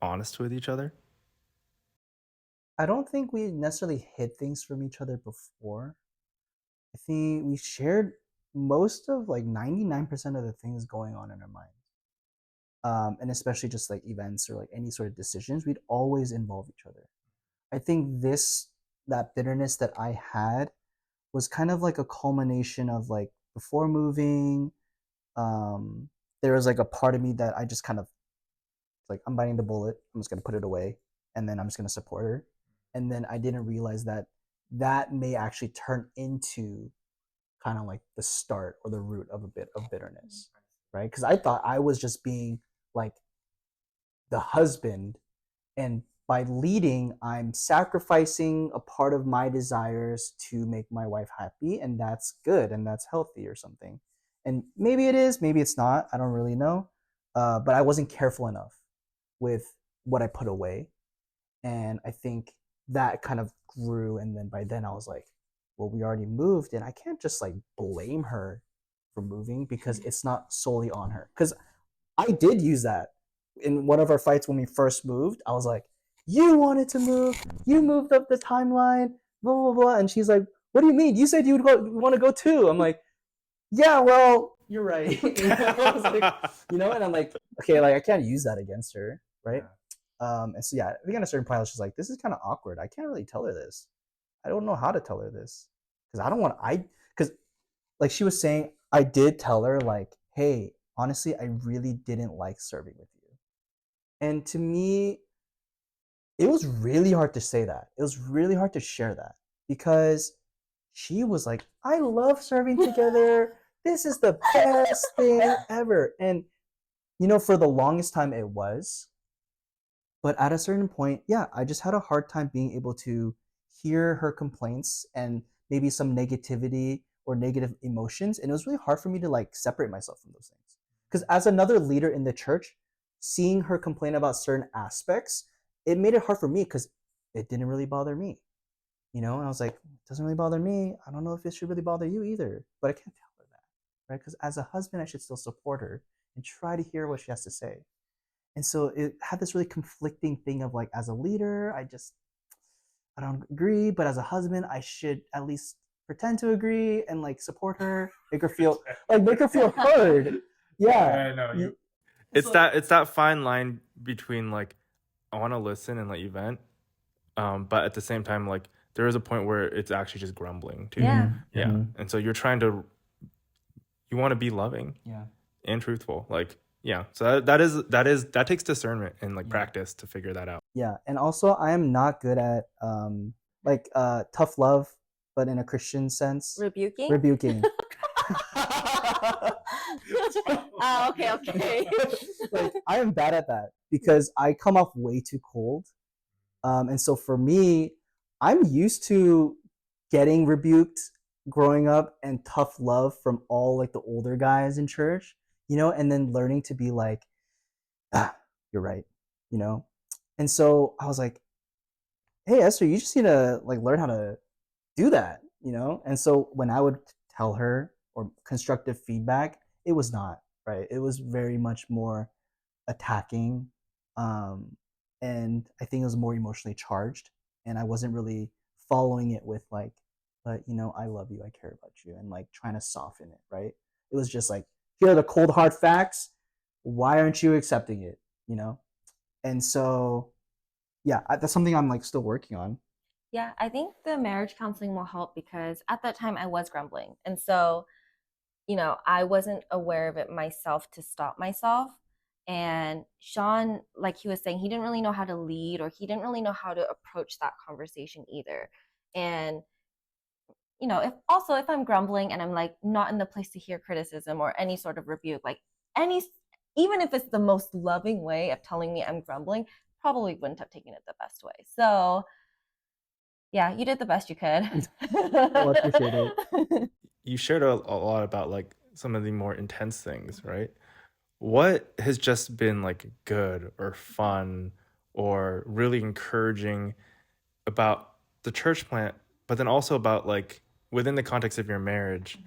honest with each other? I don't think we necessarily hid things from each other before. I think we shared most of like 99% of the things going on in our minds. And especially just like events or like any sort of decisions, we'd always involve each other. I think that bitterness that I had was kind of like a culmination of like before moving, there was like a part of me that I just kind of like, I'm biting the bullet, I'm just gonna put it away, and then I'm just gonna support her. And then I didn't realize that that may actually turn into kind of like the start or the root of a bit of bitterness, right? Because I thought I was just being like the husband, and by leading, I'm sacrificing a part of my desires to make my wife happy, and that's good and that's healthy or something. And maybe it is, maybe it's not. I don't really know. But I wasn't careful enough with what I put away, and I think that kind of grew. And then by then I was like, well, we already moved, and I can't just like blame her for moving because it's not solely on her. Because I did use that in one of our fights when we first moved. I was like, you wanted to move, you moved up the timeline, blah blah blah. And she's like, what do you mean? You said you would want to go too. I'm like, yeah, well, you're right. I was like, and I'm like, okay, like I can't use that against her, right? And so yeah, I think at a certain point I was just like, this is kind of awkward. I can't really tell her this. I don't know how to tell her this because because like she was saying, I did tell her like, hey, honestly, I really didn't like serving with you. And to me, it was really hard to say that. It was really hard to share that because she was like, I love serving together. This is the best thing ever. And, for the longest time it was. But at a certain point, yeah, I just had a hard time being able to hear her complaints and maybe some negativity or negative emotions. And it was really hard for me to like separate myself from those things. Because as another leader in the church, seeing her complain about certain aspects, it made it hard for me because it didn't really bother me. And I was like, it doesn't really bother me. I don't know if it should really bother you either, but I can't tell her that, right? Because as a husband, I should still support her and try to hear what she has to say. And so it had this really conflicting thing of like, as a leader, I don't agree, but as a husband, I should at least pretend to agree and like support her, make her feel heard. Yeah, I know. It's that fine line between like, I want to listen and let you vent, but at the same time, like there is a point where it's actually just grumbling too. Yeah. Yeah. Mm-hmm. And so you want to be loving, and truthful, like. Yeah, so that takes discernment and like practice to figure that out. Yeah, and also I am not good at tough love but in a Christian sense. Rebuking? Rebuking. Okay. Like, I am bad at that because I come off way too cold. And so for me, I'm used to getting rebuked growing up and tough love from all like the older guys in church, and then learning to be like, you're right, you know? And so I was like, hey, Esther, you just need to like learn how to do that, And so when I would tell her or constructive feedback, it was not, right? It was very much more attacking. And I think it was more emotionally charged. And I wasn't really following it with like, but I love you, I care about you, and like trying to soften it, right? It was just like, here are the cold hard facts. Why aren't you accepting it? And so yeah, that's something I'm like still working on. Yeah, I think the marriage counseling will help because at that time I was grumbling. And so, I wasn't aware of it myself to stop myself. And Shawn, like he was saying, he didn't really know how to lead, or he didn't really know how to approach that conversation either. And, if I'm grumbling and I'm like not in the place to hear criticism or any sort of rebuke, like any, even if it's the most loving way of telling me I'm grumbling, probably wouldn't have taken it the best way. So, yeah, you did the best you could. Well, I appreciate it. You shared a lot about like some of the more intense things, right? What has just been like good or fun or really encouraging about the church plant, but then also about like within the context of your marriage,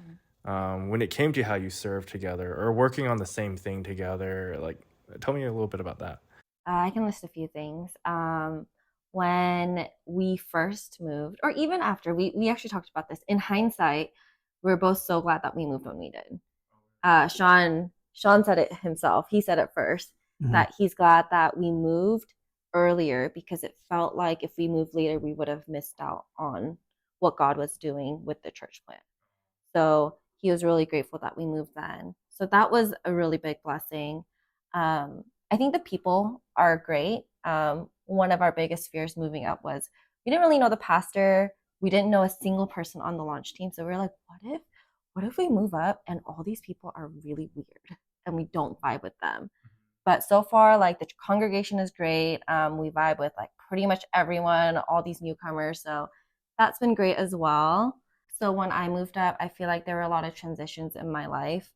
when it came to how you serve together or working on the same thing together? Like, tell me a little bit about that. I can list a few things. When we first moved, or even after, we actually talked about this. In hindsight, we're both so glad that we moved when we did. Shawn said it himself. He said it 1st that he's glad that we moved earlier because it felt like if we moved later, we would have missed out on what God was doing with the church plant. So he was really grateful that we moved then. So that was a really big blessing. I think the people are great. One of our biggest fears moving up was we didn't really know the pastor. We didn't know a single person on the launch team. So we were like, what if we move up and all these people are really weird and we don't vibe with them? But so far, like the congregation is great. We vibe with like pretty much everyone, all these newcomers. So that's been great as well. So when I moved up, I feel like there were a lot of transitions in my life,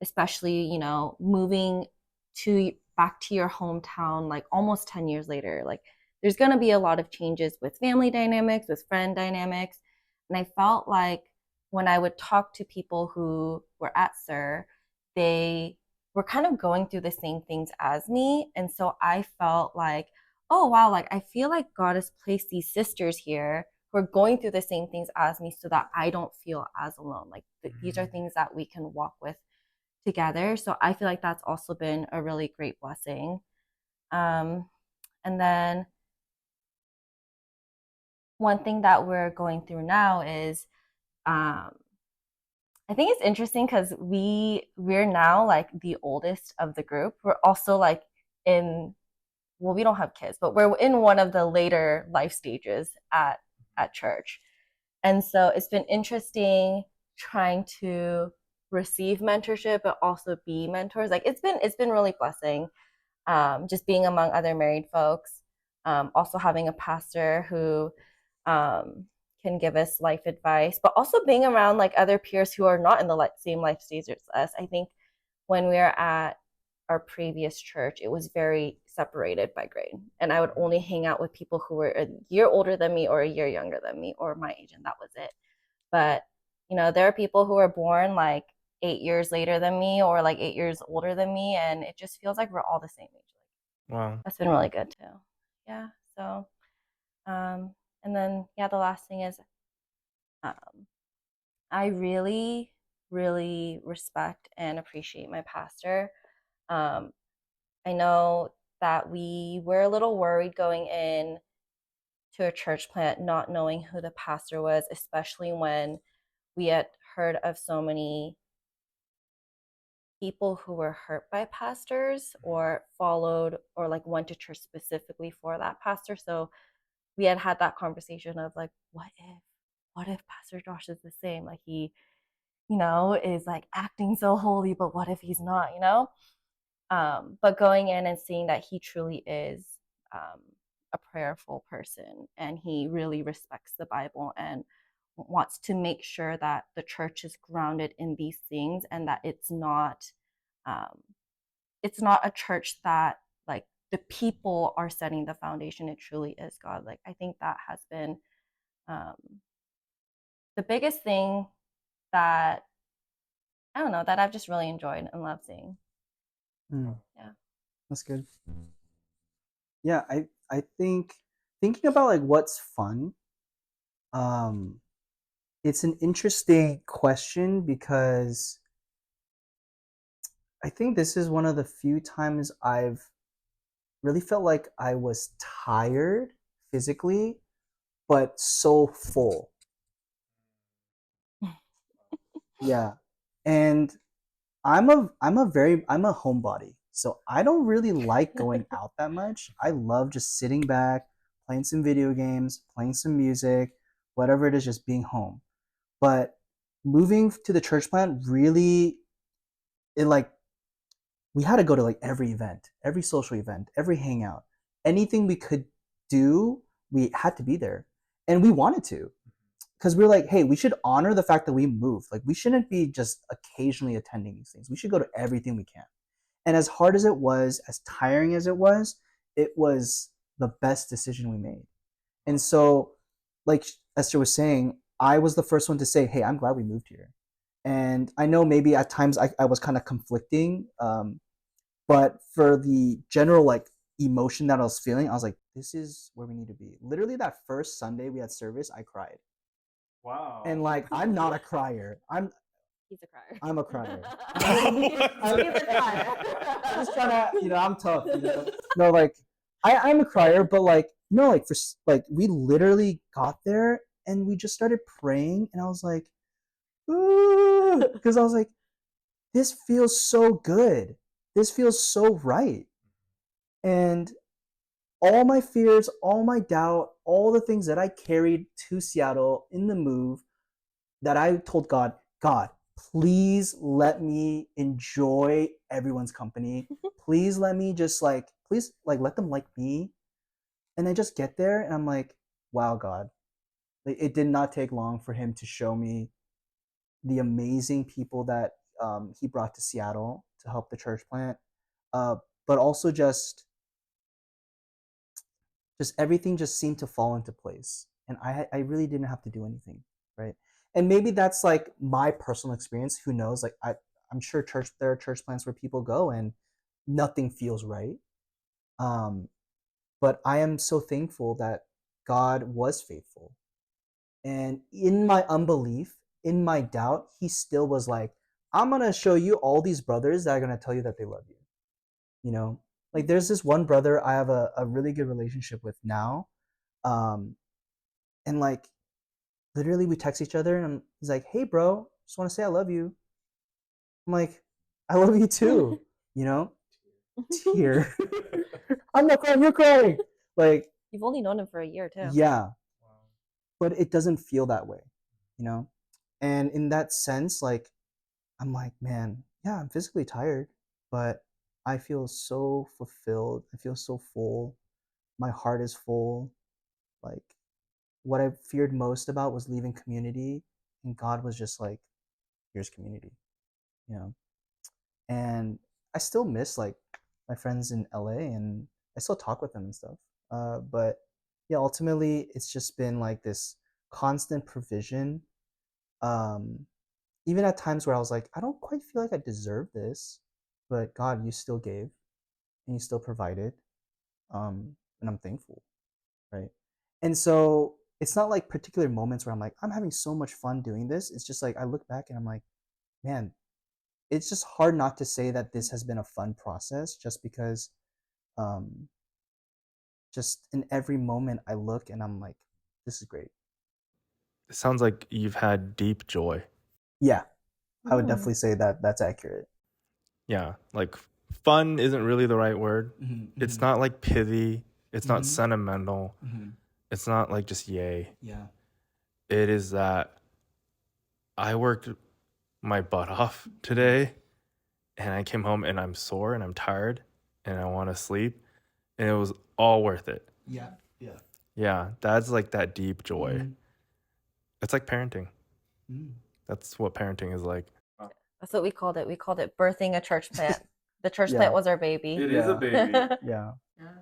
especially, moving back to your hometown, like almost 10 years later. Like there's going to be a lot of changes with family dynamics, with friend dynamics. And I felt like when I would talk to people who were at SIR, they were kind of going through the same things as me. And so I felt like, oh, wow, like I feel like God has placed these sisters here who are going through the same things as me so that I don't feel as alone. Like these are things that we can walk with together. So I feel like that's also been a really great blessing. And then one thing that we're going through now is I think it's interesting because we're now like the oldest of the group. We're also like we don't have kids, but we're in one of the later life stages at church. And so it's been interesting trying to receive mentorship but also be mentors. Like it's been really blessing. Just being among other married folks, also having a pastor who can give us life advice, but also being around like other peers who are not in the same life stage as us. I think when we were at our previous church, it was very separated by grade, and I would only hang out with people who were a year older than me or a year younger than me or my age, and that was it. But there are people who were born like 8 years later than me or like 8 years older than me, and it just feels like we're all the same age. Wow. That's been really good too. Yeah. So and then the last thing is I really, really respect and appreciate my pastor. I know that we were a little worried going in to a church plant not knowing who the pastor was, especially when we had heard of so many people who were hurt by pastors or followed or like went to church specifically for that pastor. So we had that conversation of like, what what if Pastor Josh is the same? Like he, you know, is like acting so holy, but what if he's not, you know? But going in and seeing that he truly is a prayerful person, and he really respects the Bible and wants to make sure that the church is grounded in these things, and that um, it's not a church that like the people are setting the foundation. It truly is God. Like I think that has been um, the biggest thing that I don't know that I've just really enjoyed and loved seeing. Yeah. That's good. Yeah, I think thinking about like what's fun, it's an interesting question because I think this is one of the few times I've really felt like I was tired physically, but so full. Yeah. And I'm a homebody. So I don't really like going out that much. I love just sitting back, playing some video games, playing some music, whatever it is, just being home. But moving to the church plant really, it like we had to go to like every event, every social event, every hangout, anything we could do, we had to be there. And we wanted to because we were like, hey, we should honor the fact that we moved. Like, we shouldn't be just occasionally attending these things. We should go to everything we can. And as hard as it was, as tiring as it was the best decision we made. And so, like Esther was saying, I was the first one to say, hey, I'm glad we moved here. And I know maybe at times I was kind of conflicting, but for the general like emotion that I was feeling, I was like, this is where we need to be. Literally, that first Sunday we had service, I cried. Wow. And like, I'm not a crier. He's a crier. I'm a crier. He's a crier. I'm just trying to, I'm tough. No, like, I'm a crier, but like, no, like we literally got there and we just started praying, and I was like, because I was like, this feels so good. This feels so right. And all my fears, all my doubt, all the things that I carried to Seattle in the move, that I told God, please let me enjoy everyone's company. Please let me just please let them like me. And I just get there and I'm like, wow, God. It did not take long for him to show me the amazing people that he brought to Seattle to help the church plant. But also just everything just seemed to fall into place. And I really didn't have to do anything, right? And maybe that's like my personal experience. Who knows? Like I'm sure there are church plants where people go and nothing feels right. But I am so thankful that God was faithful. And in my unbelief, in my doubt, he still was like, I'm going to show you all these brothers that are going to tell you that they love you. Like there's this one brother I have a really good relationship with now. And like, literally we text each other and he's like, hey bro, just want to say I love you. I'm like, I love you too. Tear. I'm not crying, you're crying. Like, you've only known him for a year too. Yeah. But it doesn't feel that way, and in that sense, like, I'm like, man, yeah, I'm physically tired, but I feel so fulfilled. I feel so full. My heart is full. Like, what I feared most about was leaving community, and God was just like, here's community, and I still miss like my friends in LA, and I still talk with them and stuff. But yeah, ultimately it's just been like this constant provision. Even at times where I was like, I don't quite feel like I deserve this, but God, you still gave and you still provided. And I'm thankful, right? And so it's not like particular moments where I'm like, I'm having so much fun doing this. It's just like I look back and I'm like, man, it's just hard not to say that this has been a fun process, just because just in every moment I look and I'm like, this is great. It sounds like you've had deep joy. Yeah, I would definitely say that that's accurate. Yeah, like fun isn't really the right word. Mm-hmm. It's not like pithy. It's not Mm-hmm. sentimental. Mm-hmm. It's not like just yay. Yeah. it is that I worked my butt off today and I came home and I'm sore and I'm tired and I want to sleep, and it was all worth it. Yeah. Yeah. Yeah, that's like that deep joy. Mm. It's like parenting. Mm. That's what parenting is like. That's what we called it. We called it birthing a church plant. The church Yeah. plant was our baby. It is a baby. Yeah.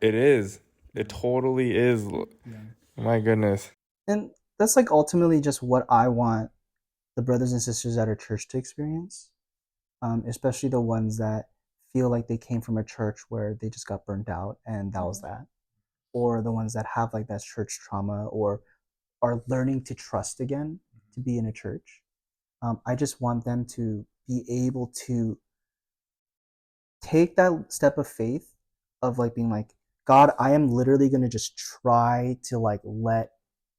It is. It totally is. Yeah. My goodness. And that's like ultimately just what I want the brothers and sisters at our church to experience, especially the ones that feel like they came from a church where they just got burnt out and that was that, or the ones that have like that church trauma or are learning to trust again to be in a church. I just want them to be able to take that step of faith of like being like, God, I am literally going to just try to like let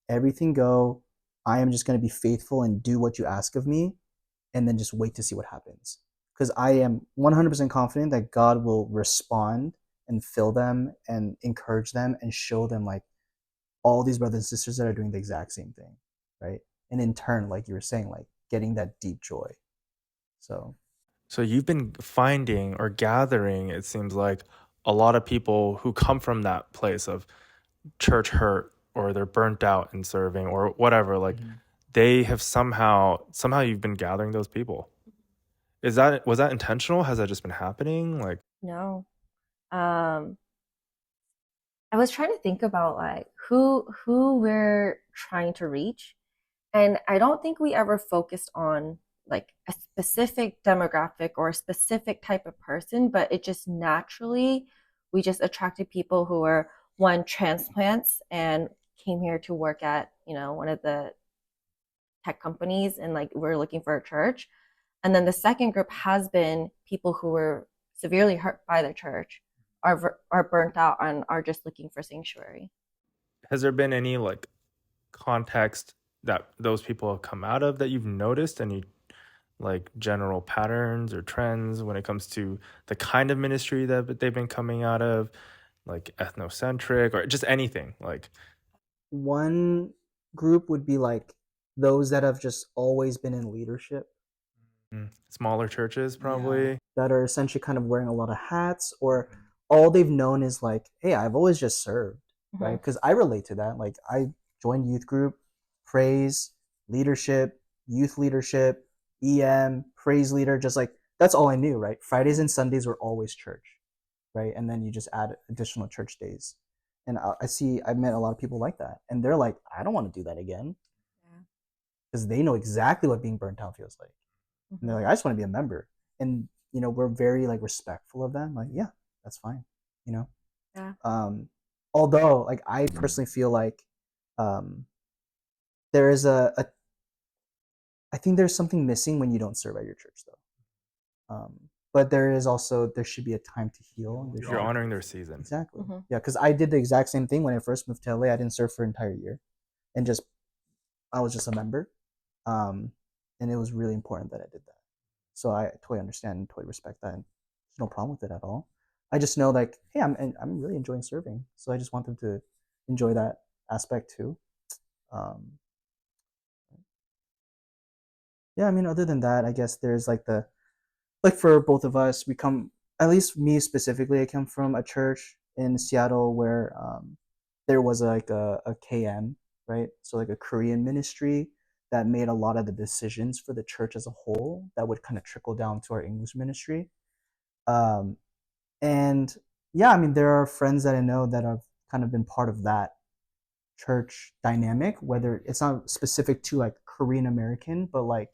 everything go. I am just going to be faithful and do what you ask of me, and then just wait to see what happens. Because I am 100% confident that God will respond and fill them and encourage them and show them like all these brothers and sisters that are doing the exact same thing, right? And in turn, like you were saying, like getting that deep joy. So you've been finding or gathering, it seems like, a lot of people who come from that place of church hurt, or they're burnt out in serving or whatever. Like they have somehow you've been gathering those people. Was that intentional? Has that just been happening? Like, No. I was trying to think about like who we're trying to reach, and I don't think we ever focused on like a specific demographic or a specific type of person, but it just naturally we just attracted people who were one transplants and came here to work at one of the tech companies, and like we're looking for a church. And then the second group has been people who were severely hurt by the church, are burnt out, and are just looking for sanctuary. has there been any like context that those people have come out of that you've noticed? Any like general patterns or trends when it comes to the kind of ministry that they've been coming out of, like ethnocentric or just anything? Like, One group would be like those that have just always been in leadership, smaller churches probably. that are essentially kind of wearing a lot of hats, or all they've known is like, hey, I've always just served, right? Because I relate to that. Like I joined youth group, praise, leadership, youth leadership, praise leader, just like that's all I knew, right? Fridays and Sundays were always church, right? And then you just add additional church days. And I've met a lot of people like that, and they're like, I don't want to do that again, because they know exactly what being burnt out feels like. And they're like, I just want to be a member. And we're very like respectful of that. Like, yeah, that's fine. Yeah. Although like I personally feel like there is I think there's something missing when you don't serve at your church though. But there should be a time to heal. You're honoring their season. Exactly. Yeah, because I did the exact same thing when I first moved to LA. I didn't serve for an entire year, and I was just a member, and it was really important that I did that. So I totally understand and totally respect that. And there's no problem with it at all. I just know like, hey, I'm really enjoying serving, so I just want them to enjoy that aspect too. Yeah, I mean, other than that, I guess there's like for both of us, we come, at least me specifically, I come from a church in Seattle where there was like a KM, right? So like a Korean ministry that made a lot of the decisions for the church as a whole that would kind of trickle down to our English ministry. Um, and yeah, I mean, there are friends that I know that have kind of been part of that church dynamic, whether it's not specific to like Korean American, but like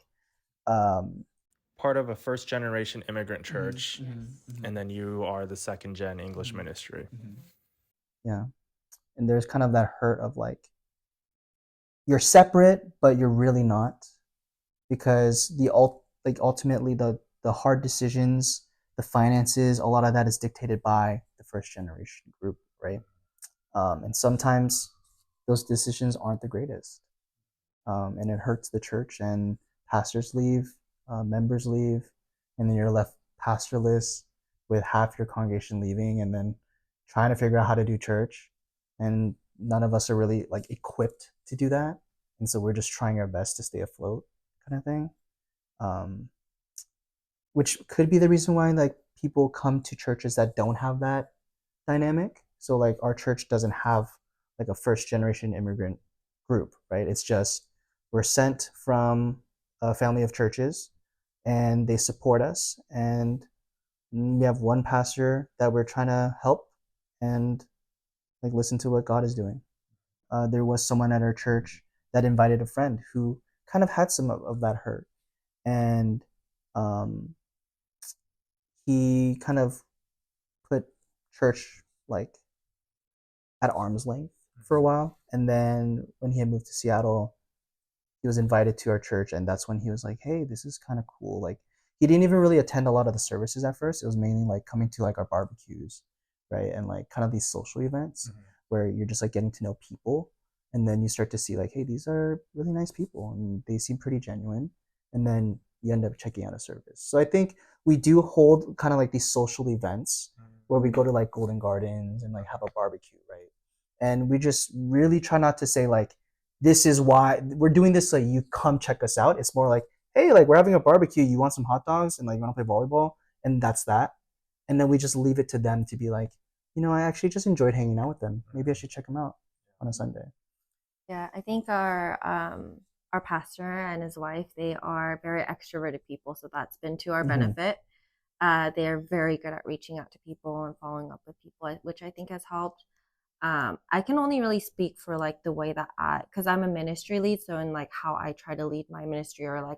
part of a first generation immigrant church, and then you are the second gen English ministry. Yeah. And there's kind of that hurt of like, you're separate, but you're really not, because ultimately the hard decisions, the finances, a lot of that is dictated by the first generation group, right? And sometimes those decisions aren't the greatest, and it hurts the church. And pastors leave, members leave, and then you're left pastorless with half your congregation leaving, and then trying to figure out how to do church. And none of us are really like equipped to do that. and so we're just trying our best to stay afloat, kind of thing. Um, which could be the reason why like people come to churches that don't have that dynamic. So like our church doesn't have like a first generation immigrant group, right? It's just we're sent from a family of churches and they support us, and we have one pastor that we're trying to help and like listen to what God is doing. There was someone at our church that invited a friend who kind of had some of that hurt, and um, he kind of put church like at arm's length for a while. And then when he had moved to Seattle, he was invited to our church, and that's when he was like, "Hey, this is kind of cool." Like he didn't even really attend a lot of the services at first. It was mainly like coming to like our barbecues, right, and like kind of these social events where you're just like getting to know people, and then you start to see like, "Hey, these are really nice people, and they seem pretty genuine," and then you end up checking out a service. So I think we do hold kind of like these social events where we go to like Golden Gardens and like have a barbecue, right? And we just really try not to say like, this is why we're doing this, so you come check us out. It's more like, hey, like we're having a barbecue, you want some hot dogs and like you want to play volleyball, and that's that. And then we just leave it to them to be like, I actually just enjoyed hanging out with them, maybe I should check them out on a Sunday. Yeah, I think our pastor and his wife, they are very extroverted people, so that's been to our benefit. They are very good at reaching out to people and following up with people, which I think has helped. I can only really speak for like the way that because I'm a ministry lead, so in like how I try to lead my ministry or like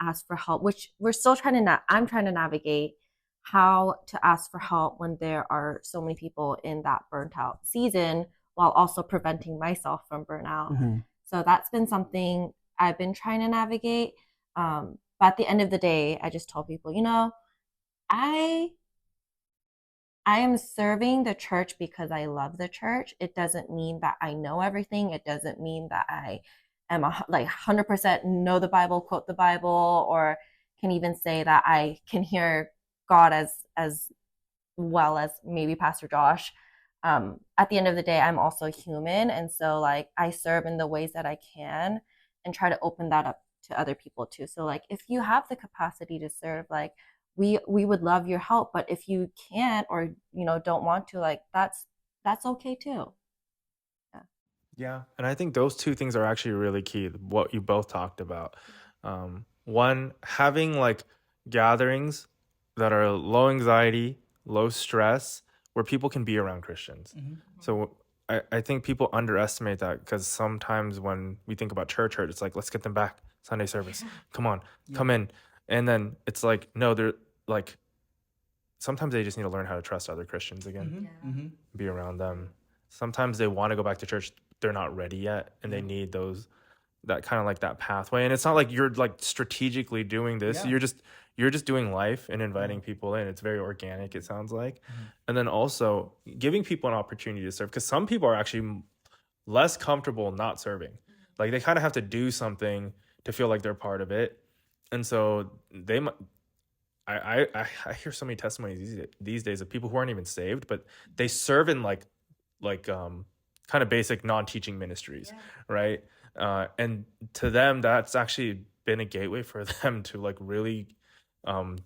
ask for help, which we're still trying to I'm trying to navigate how to ask for help when there are so many people in that burnt out season while also preventing myself from burnout. So that's been something I've been trying to navigate. But at the end of the day, I just tell people, I I am serving the church because I love the church. It doesn't mean that I know everything. It doesn't mean that I am like 100% know the Bible, quote the Bible, or can even say that I can hear God as well as maybe Pastor Josh. At the end of the day, I'm also human, and so like I serve in the ways that I can and try to open that up to other people too. So like if you have the capacity to serve, like we would love your help, but if you can't or don't want to, like that's okay too. Yeah. Yeah, and I think those two things are actually really key, what you both talked about. One, having like gatherings that are low anxiety, low stress, where people can be around Christians. So I think people underestimate that because sometimes when we think about church hurt, it's like, let's get them back. Sunday service. Come on, come in. And then it's like, no, they're like, sometimes they just need to learn how to trust other Christians again, be around them. Sometimes they want to go back to church, they're not ready yet, and they need that kind of like that pathway. And it's not like you're like strategically doing this. You're just doing life and inviting people in. It's very organic, it sounds like. And then also giving people an opportunity to serve, because some people are actually less comfortable not serving. Like they kind of have to do something to feel like they're part of it. And so I hear so many testimonies these days of people who aren't even saved, but they serve in like kind of basic non-teaching ministries, right? And to them, that's actually been a gateway for them to like really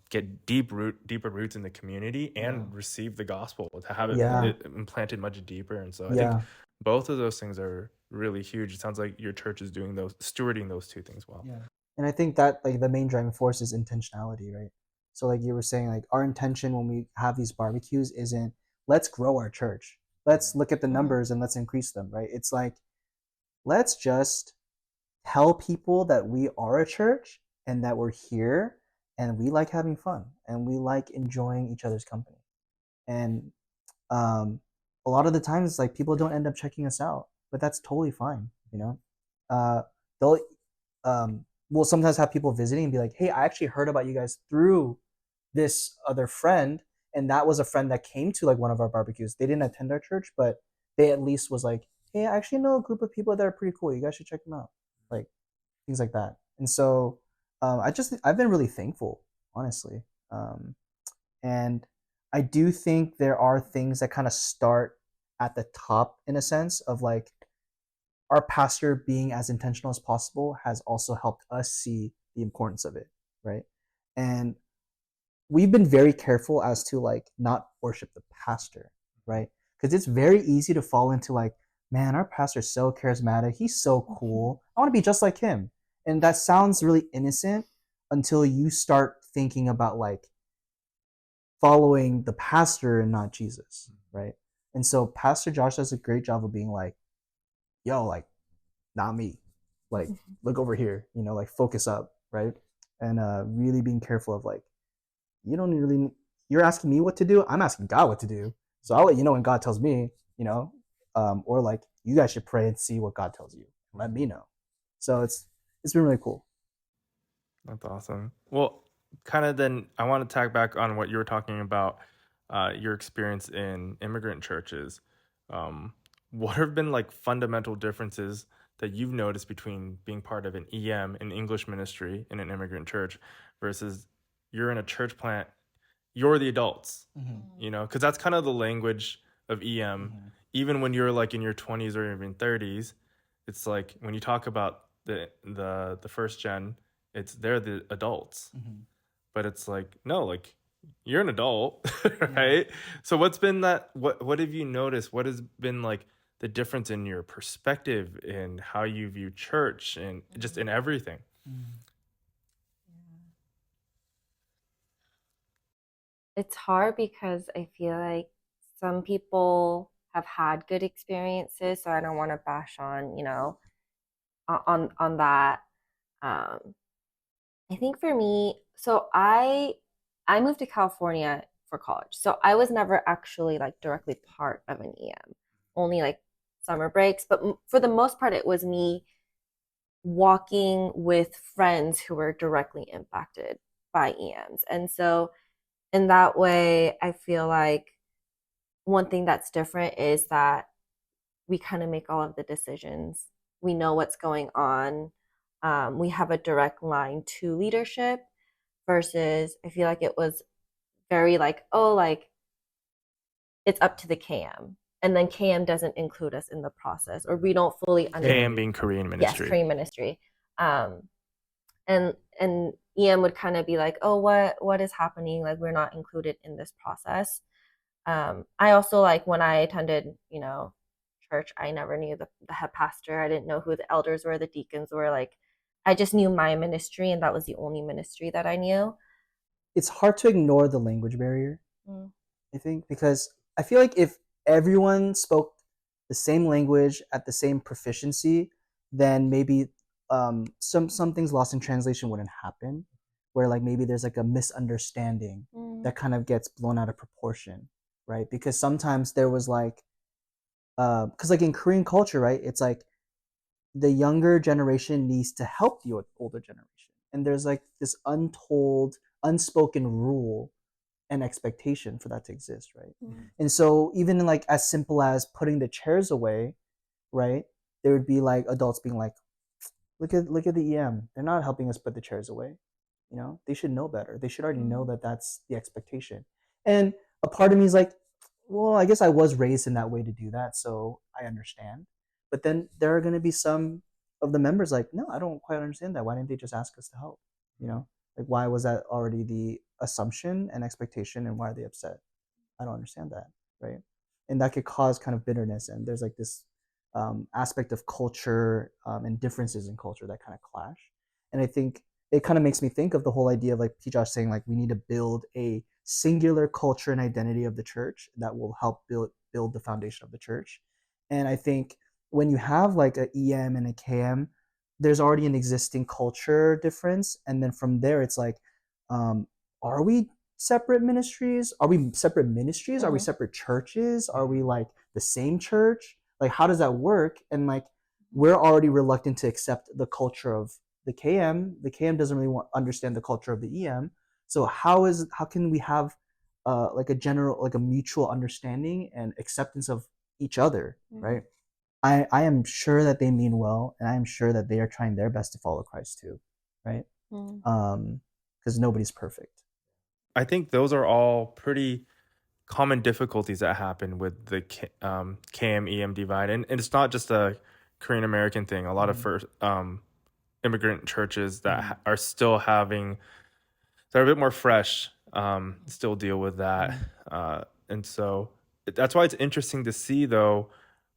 get deeper roots in the community and receive the gospel, to have it implanted much deeper. And so I think both of those things are really huge. It sounds like your church is stewarding those two things well. And I think that like the main driving force is intentionality, right? So like you were saying, like our intention when we have these barbecues isn't let's grow our church, let's look at the numbers and let's increase them, right? It's like let's just tell people that we are a church and that we're here and we like having fun and we like enjoying each other's company. And a lot of the times like people don't end up checking us out, but that's totally fine. They'll we'll sometimes have people visiting and be like, hey, I actually heard about you guys through this other friend, and that was a friend that came to like one of our barbecues. They didn't attend our church, but they at least was like, hey, I actually know a group of people that are pretty cool, you guys should check them out, like things like that. And so I've been really thankful, honestly. And I do think there are things that kind of start at the top in a sense of like our pastor being as intentional as possible has also helped us see the importance of it, right? And we've been very careful as to like not worship the pastor, right? Because it's very easy to fall into like, man, our pastor's so charismatic, he's so cool, I want to be just like him. And that sounds really innocent until you start thinking about like following the pastor and not Jesus, right? And so Pastor Josh does a great job of being like, yo, like, not me. Like, look over here, you know, like focus up, right? And really being careful of like, you don't really, you're asking me what to do. I'm asking God what to do. So I'll let you know when God tells me, you know, or like you guys should pray and see what God tells you. Let me know. So it's been really cool. That's awesome. Well, kind of then I want to tag back on what you were talking about, your experience in immigrant churches. What have been like fundamental differences that you've noticed between being part of an EM, an English ministry, in an immigrant church versus you're in a church plant, you're the adults, you know, because that's kind of the language of EM. Even when you're like in your 20s or even 30s, it's like when you talk about the first gen, it's they're the adults, but it's like no, like you're an adult, right? So what's been that? What have you noticed? What has been like the difference in your perspective in how you view church and just in everything? It's hard because I feel like some people have had good experiences, so I don't want to bash on, on that. Um, I think for me, so I moved to California for college. So I was never actually like directly part of an EM. Only like summer breaks, but for the most part it was me walking with friends who were directly impacted by EMs. And so in that way, I feel like one thing that's different is that we kind of make all of the decisions. We know what's going on. We have a direct line to leadership versus I feel like it was very like, oh, like it's up to the KM. And then KM doesn't include us in the process, or we don't fully AM understand. being Korean Yes, ministry. Korean ministry. Um, and EM would kind of be like, oh, what is happening? Like we're not included in this process. I also like when I attended, church, I never knew the head pastor. I didn't know who the elders were, the deacons were. Like I just knew my ministry, and that was the only ministry that I knew. It's hard to ignore the language barrier, I think, because I feel like if everyone spoke the same language at the same proficiency, then maybe some things lost in translation wouldn't happen. Where like maybe there's like a misunderstanding that kind of gets blown out of proportion, right? Because sometimes there was like, because like in Korean culture, right, it's like the younger generation needs to help the older generation, and there's like this untold, unspoken rule and expectation for that to exist, right? And so even like as simple as putting the chairs away, right? There would be like adults being like, look at the EM. They're not helping us put the chairs away. You know, they should know better. They should already know that that's the expectation. And a part of me is like, well, I guess I was raised in that way to do that, so I understand. But then there are going to be some of the members like, no, I don't quite understand that. Why didn't they just ask us to help? You know, like why was that already the assumption and expectation, and why are they upset? I don't understand that, right? And that could cause kind of bitterness. And there's like this aspect of culture and differences in culture that kind of clash. And I think it kind of makes me think of the whole idea of like P. Josh saying like we need to build a singular culture and identity of the church that will help build the foundation of the church. And I think when you have like a EM and a KM, there's already an existing culture difference, and then from there it's like, are we separate ministries? Are we separate ministries? Are we separate churches? Are we like the same church? Like how does that work? And like we're already reluctant to accept the culture of the KM. The KM doesn't really understand the culture of the EM. So how can we have like a general, like a mutual understanding and acceptance of each other, right? I am sure that they mean well, and I am sure that they are trying their best to follow Christ too, right? Because nobody's perfect. I think those are all pretty common difficulties that happen with the KM EM divide, and it's not just a Korean American thing. A lot of first immigrant churches that are still having, they're a bit more fresh, still deal with that. And so that's why it's interesting to see, though,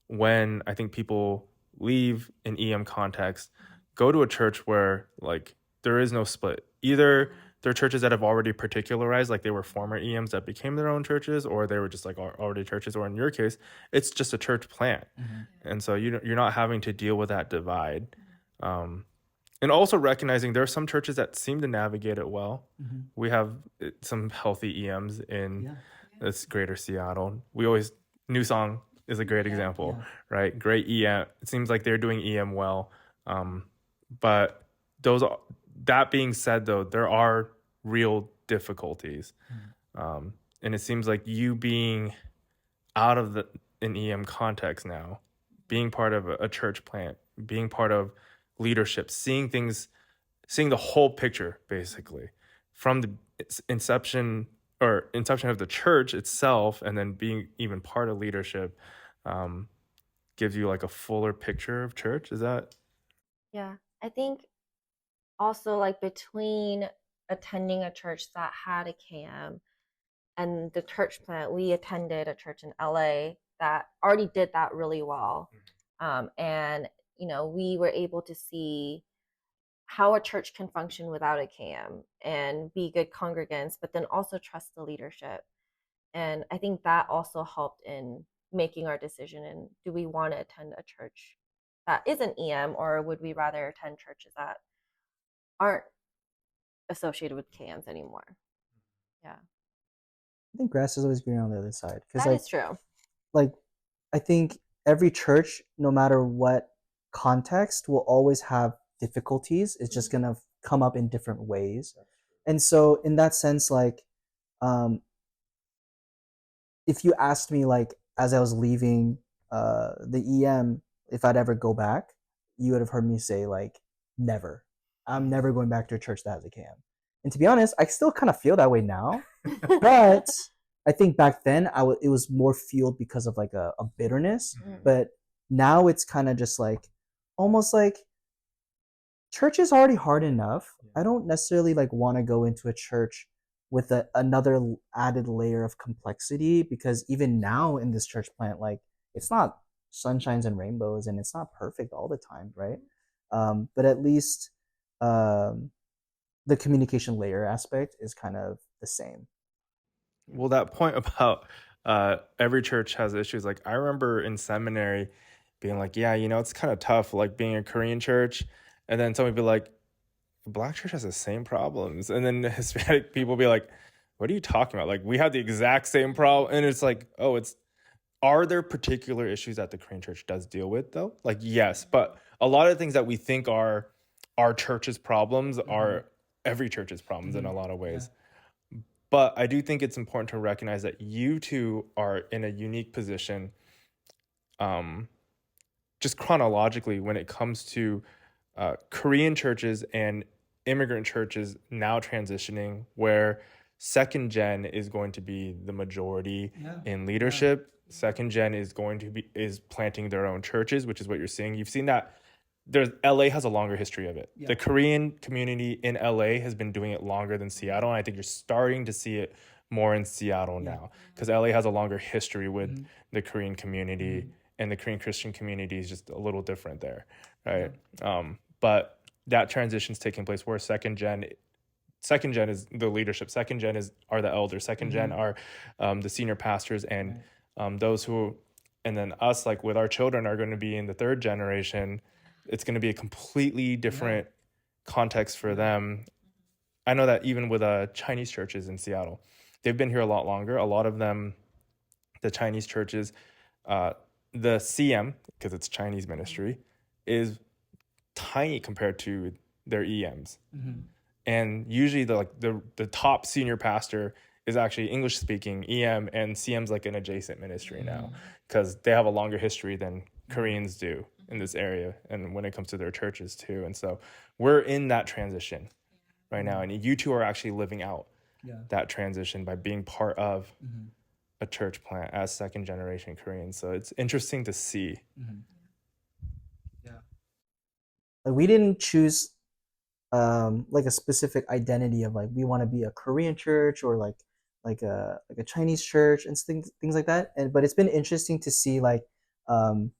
when I think people leave an EM context, go to a church where like there is no split. Either they're churches that have already particularized, like they were former EMs that became their own churches, or they were just like already churches, or in your case, it's just a church plant. And so you're not having to deal with that divide. And also recognizing there are some churches that seem to navigate it well. We have some healthy EMs in this greater Seattle. New Song is a great example, right? Great EM. It seems like they're doing EM well. But that being said, though, there are real difficulties. And it seems like you being out of an EM context now, being part of a church plant, being part of leadership, seeing the whole picture, basically, from the inception of the church itself, and then being even part of leadership, gives you like a fuller picture of church. Is that? Yeah, I think also like between attending a church that had a KM and the church plant, we attended a church in LA that already did that really well. And, we were able to see how a church can function without a KM and be good congregants, but then also trust the leadership. And I think that also helped in making our decision in, do we want to attend a church that isn't EM, or would we rather attend churches that aren't associated with KMs anymore? Yeah. I think grass is always greener on the other side. That is true. Like, I think every church, no matter what context, will always have difficulties. It's just gonna come up in different ways. And so in that sense, like, if you asked me, like, as I was leaving the EM, if I'd ever go back, you would have heard me say, like, never. I'm never going back to a church that has a KM. And to be honest, I still kind of feel that way now. But I think back then it was more fueled because of like a bitterness. But now it's kind of just like, almost like, church is already hard enough. I don't necessarily like want to go into a church with another added layer of complexity, because even now in this church plant, like, it's not sunshines and rainbows, and it's not perfect all the time, right? But at least the communication layer aspect is kind of the same. Well, that point about every church has issues. Like, I remember in seminary being like, yeah, it's kind of tough, like being a Korean church. And then somebody be like, the Black church has the same problems. And then the Hispanic people be like, what are you talking about? Like, we have the exact same problem. And it's like, are there particular issues that the Korean church does deal with, though? Like, yes, but a lot of things that we think are our church's problems are every church's problems in a lot of ways. But I do think it's important to recognize that you two are in a unique position, just chronologically, when it comes to Korean churches and immigrant churches now transitioning, where second gen is going to be the majority in leadership. Second gen is planting their own churches, which is what you're seeing. You've seen that. LA has a longer history of it. The Korean community in LA has been doing it longer than Seattle, and I think you're starting to see it more in Seattle now, because LA has a longer history with the Korean community, and the Korean Christian community is just a little different there, right? But that transition's taking place where second gen is the leadership. Second gen are the elders. Second gen are the senior pastors, and those who, and then us, like with our children, are going to be in the third generation. It's going to be a completely different context for them. I know that even with Chinese churches in Seattle, they've been here a lot longer. A lot of them, the Chinese churches, the CM, because it's Chinese ministry, is tiny compared to their EMs. And usually the top senior pastor is actually English speaking EM, and CM's like an adjacent ministry now, because they have a longer history than Koreans do in this area, and when it comes to their churches too. And so we're in that transition right now, and you two are actually living out that transition by being part of a church plant as second generation Koreans. So it's interesting to see. Like we didn't choose like a specific identity of like we want to be a Korean church or like a Chinese church and things like that. And but it's been interesting to see um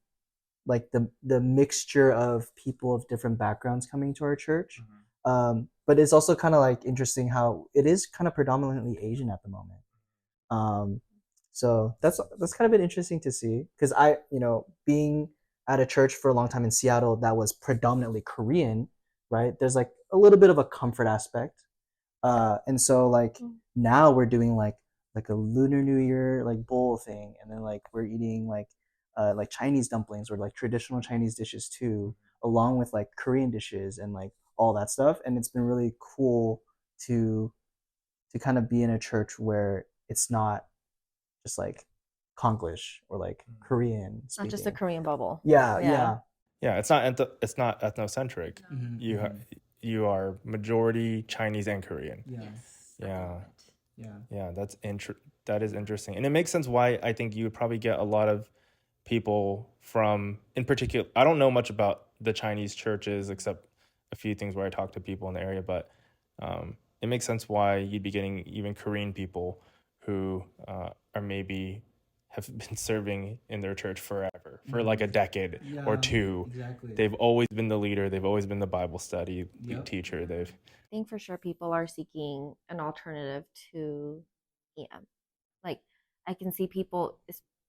like the mixture of people of different backgrounds coming to our church. But it's also kind of like interesting how it is kind of predominantly Asian at the moment. Um, so that's kind of been interesting to see because I, being at a church for a long time in Seattle that was predominantly Korean, right? There's like a little bit of a comfort aspect. And so like now we're doing like a Lunar New Year like bowl thing, and then like we're eating like Chinese dumplings or like traditional Chinese dishes too, along with like Korean dishes and like all that stuff. And it's been really cool to kind of be in a church where it's not just like Konglish or like Korean speaking. Not just a Korean bubble. Yeah. Yeah, it's not ethnocentric. You are majority Chinese and Korean. Yeah, that is interesting. And it makes sense why I think you would probably get a lot of people from, in particular, I don't know much about the Chinese churches except a few things where I talk to people in the area, but it makes sense why you'd be getting even Korean people who are maybe have been serving in their church forever, for like a decade or two. Exactly. They've always been the leader. They've always been the Bible study teacher. I think for sure people are seeking an alternative to EM. Like I can see people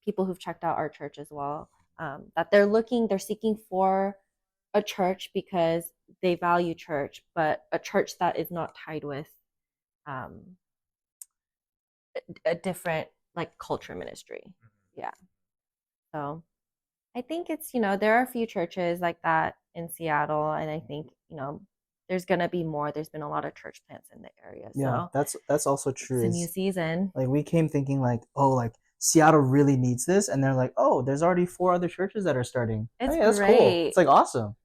who've checked out our church as well, that they're seeking for a church because they value church, but a church that is not tied with a different like culture ministry. Yeah. So I think it's, there are a few churches like that in Seattle, and I think, there's gonna be more. There's been a lot of church plants in the area. Yeah, So that's also true. it's a new season. Like we came thinking like, oh, like Seattle really needs this, and they're like, oh, there's already 4 other churches that are starting. It's Hey, that's cool. great. It's like awesome,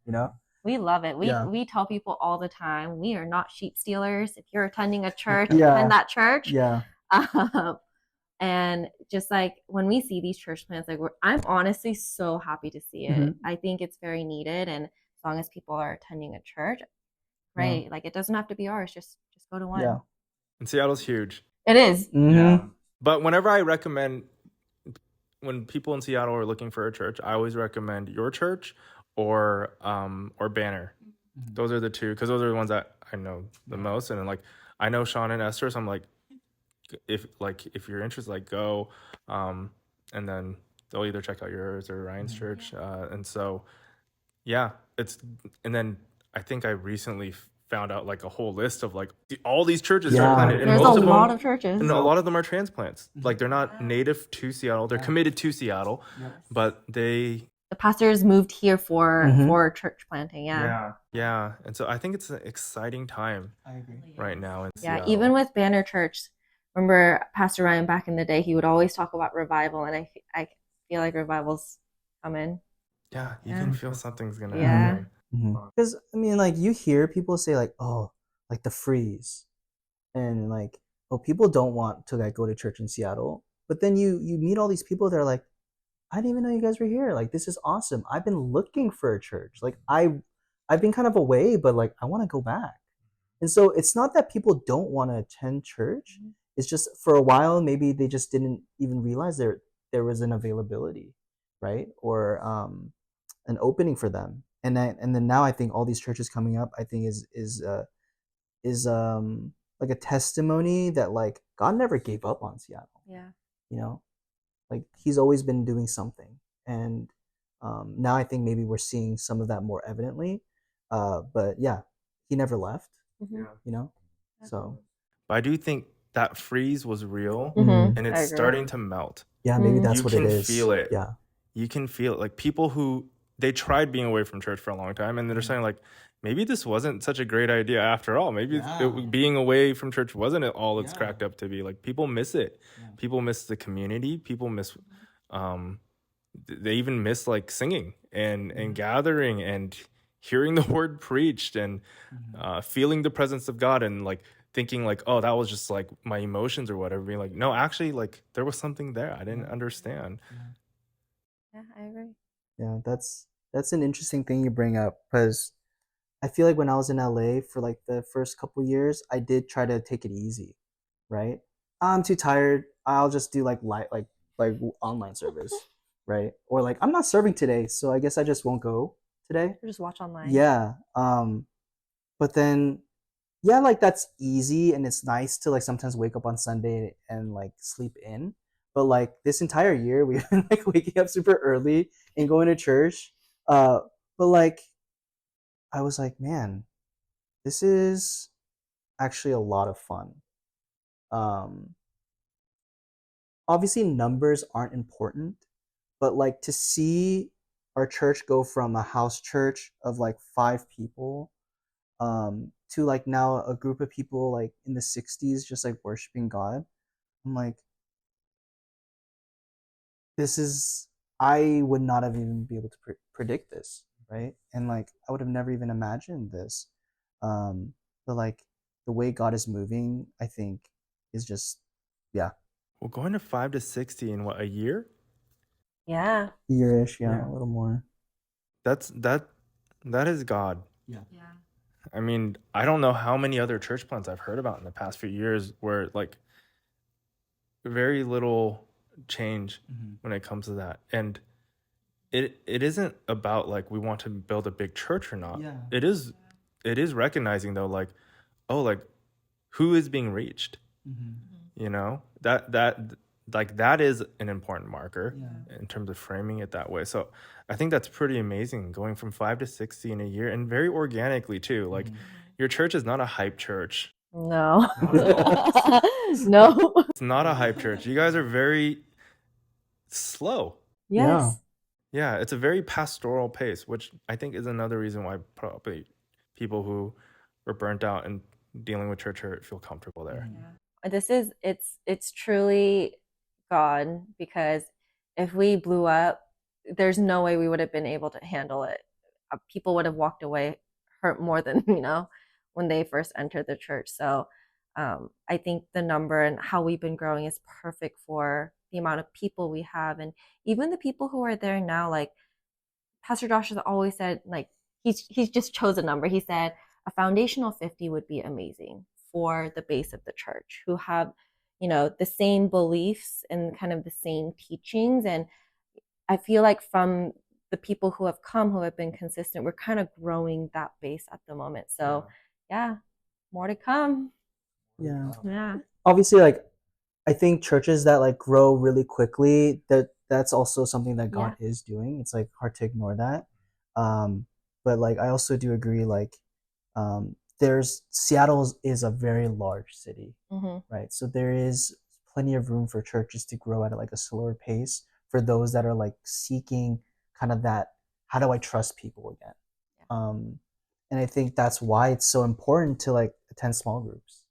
We love it. Yeah. We tell people all the time, we are not sheep stealers. If you're attending a church, Yeah. attend that church. Yeah. And just like when we see these church plants, like I'm honestly so happy to see it. I think it's very needed, and as long as people are attending a church, great. Like it doesn't have to be ours. Just go to one. Yeah. And Seattle's huge. It is. Yeah. But whenever I recommend, when people in Seattle are looking for a church, I always recommend your church or Banner. Those are the two, because those are the ones that I know the most. And then like I know Shawn and Esther, so I'm like, if you're interested, like go, and then they'll either check out yours or Ryan's church, and so and then I think I recently found out like a whole list of like all these churches are planted, and there's most a of lot them, of churches, and a lot of them are transplants. Like they're not native to Seattle, they're committed to Seattle, but the pastors moved here for church planting. Yeah, and so I think it's an exciting time. I agree. Right now in Seattle. Even with Banner Church, remember Pastor Ryan back in the day, he would always talk about revival, and I feel like revival's coming. Yeah, you can feel something's gonna happen. Because I mean, like you hear people say like, oh, like the freeze, and like, oh, people don't want to like go to church in Seattle, but then you meet all these people that are like, I didn't even know you guys were here. Like, this is awesome. I've been looking for a church. Like I've been kind of away, but like I want to go back. And so it's not that people don't want to attend church. It's just for a while maybe they just didn't even realize there was an availability, right? Or an opening for them. And then now I think all these churches coming up, I think is like a testimony that like God never gave up on Seattle. Like he's always been doing something, and now I think maybe we're seeing some of that more evidently. But yeah, he never left. So. But I do think that freeze was real, Mm-hmm. and it's starting to melt. Yeah, maybe that's what it is. You can feel it. Yeah, you can feel it. Like people who they tried being away from church for a long time, and they're saying like, maybe this wasn't such a great idea after all. Maybe being away from church wasn't all it's cracked up to be. Like people miss it. People miss the community. People miss, they even miss like singing and gathering and hearing the word preached and feeling the presence of God and like thinking like, oh, that was just like my emotions or whatever. Being like, no, actually, like there was something there. I didn't understand. Yeah, I agree. Yeah, that's an interesting thing you bring up, because I feel like when I was in LA for like the first couple years, I did try to take it easy, right? I'm too tired. I'll just do like light like online service, right? Or like I'm not serving today, so I guess I just won't go today. Or just watch online. Yeah. But then yeah, like that's easy and it's nice to like sometimes wake up on Sunday and like sleep in. But like this entire year we've been like waking up super early and going to church. Uh but like I was like, man, this is actually a lot of fun. Um Obviously numbers aren't important, but like to see our church go from a house church of like 5 people to like now a group of people like in the 60s just like worshiping God. I'm like, this is, I would not have even be able to predict this, right? And like I would have never even imagined this. But like the way God is moving, I think is just, yeah, Well, going to 5 to 60 in what, a year? Yeah. yearish, yeah, Yeah. a little more. That is God. Yeah. I mean, I don't know how many other church plants I've heard about in the past few years where like very little change when it comes to that. And it isn't about like we want to build a big church or not. Yeah. It is recognizing though, like, oh, like who is being reached? You know, that is an important marker in terms of framing it that way. So I think that's pretty amazing, going from 5 to 60 in a year, and very organically too. Like your church is not a hype church. No. No. It's not a hype church. You guys are very slow. Yes. Yeah, it's a very pastoral pace, which I think is another reason why probably people who were burnt out and dealing with church hurt feel comfortable there. This is it's truly God, because if we blew up, there's no way we would have been able to handle it. People would have walked away hurt more than when they first entered the church. So I think the number and how we've been growing is perfect for the amount of people we have, and even the people who are there now. Like Pastor Josh has always said, like he's just chose a number. He said a foundational 50 would be amazing for the base of the church, who have the same beliefs and kind of the same teachings. And I feel like from the people who have come, who have been consistent, we're kind of growing that base at the moment. So yeah, more to come. Yeah. Obviously, like I think churches that like grow really quickly, that's also something that God is doing. It's like hard to ignore that. But like I also do agree, like there's Seattle is a very large city, right? So there is plenty of room for churches to grow at like a slower pace for those that are like seeking kind of that, how do I trust people again? And I think that's why it's so important to like attend small groups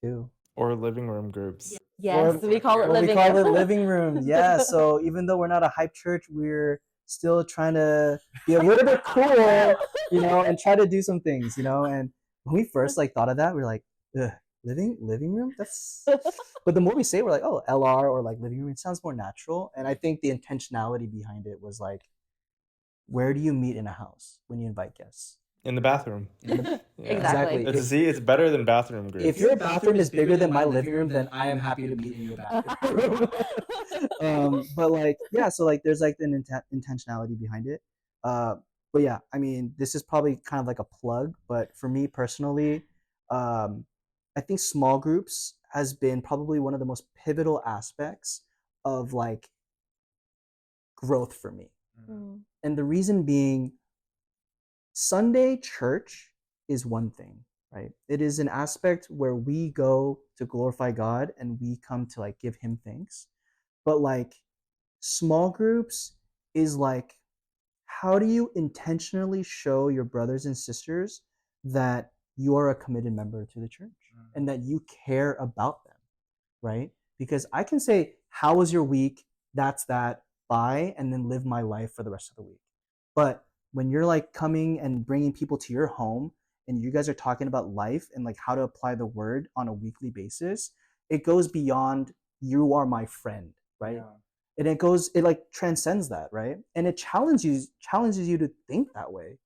too. Or living room groups. Yes, we call it living. We call it living rooms. Yeah. So even though we're not a hype church, we're still trying to be a little bit cool, and try to do some things, And when we first like thought of that, we were like, ugh, living room. That's. But the more we say, we're like, oh, LR or like living room. It sounds more natural. And I think the intentionality behind it was like, where do you meet in a house when you invite guests? In the bathroom. Exactly. It's better than bathroom groups. If your bathroom is bigger than my living room, then I am happy to meet in your bathroom. But like, yeah, so like there's like an intentionality behind it. But yeah, I mean, this is probably kind of like a plug, but for me personally, I think small groups has been probably one of the most pivotal aspects of like growth for me. And the reason being, Sunday church is one thing, right? It is an aspect where we go to glorify God and we come to like give him thanks. But like small groups is like, how do you intentionally show your brothers and sisters that you are a committed member to the church and that you care about them, right? Because I can say, how was your week? That's that, bye, and then live my life for the rest of the week. But when you're like coming and bringing people to your home and you guys are talking about life and like how to apply the word on a weekly basis, it goes beyond you are my friend, right? And it like transcends that, right? And it challenges you to think that way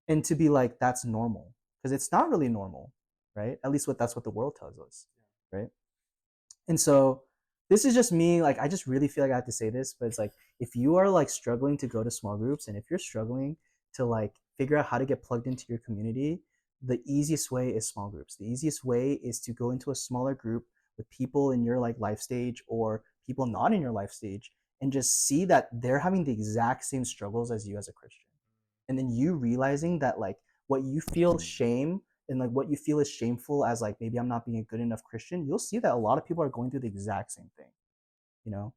and to be like, that's normal. because it's not really normal, right? At least that's what the world tells us, right? And so this is just me, like, I just really feel like I have to say this, but it's like, if you are like struggling to go to small groups, and if you're struggling to like figure out how to get plugged into your community, the easiest way is small groups. The easiest way is to go into a smaller group with people in your like life stage or people not in your life stage, and just see that they're having the exact same struggles as you as a Christian. And then you realizing that like what you feel shame and like what you feel is shameful as like maybe I'm not being a good enough Christian, you'll see that a lot of people are going through the exact same thing, you know?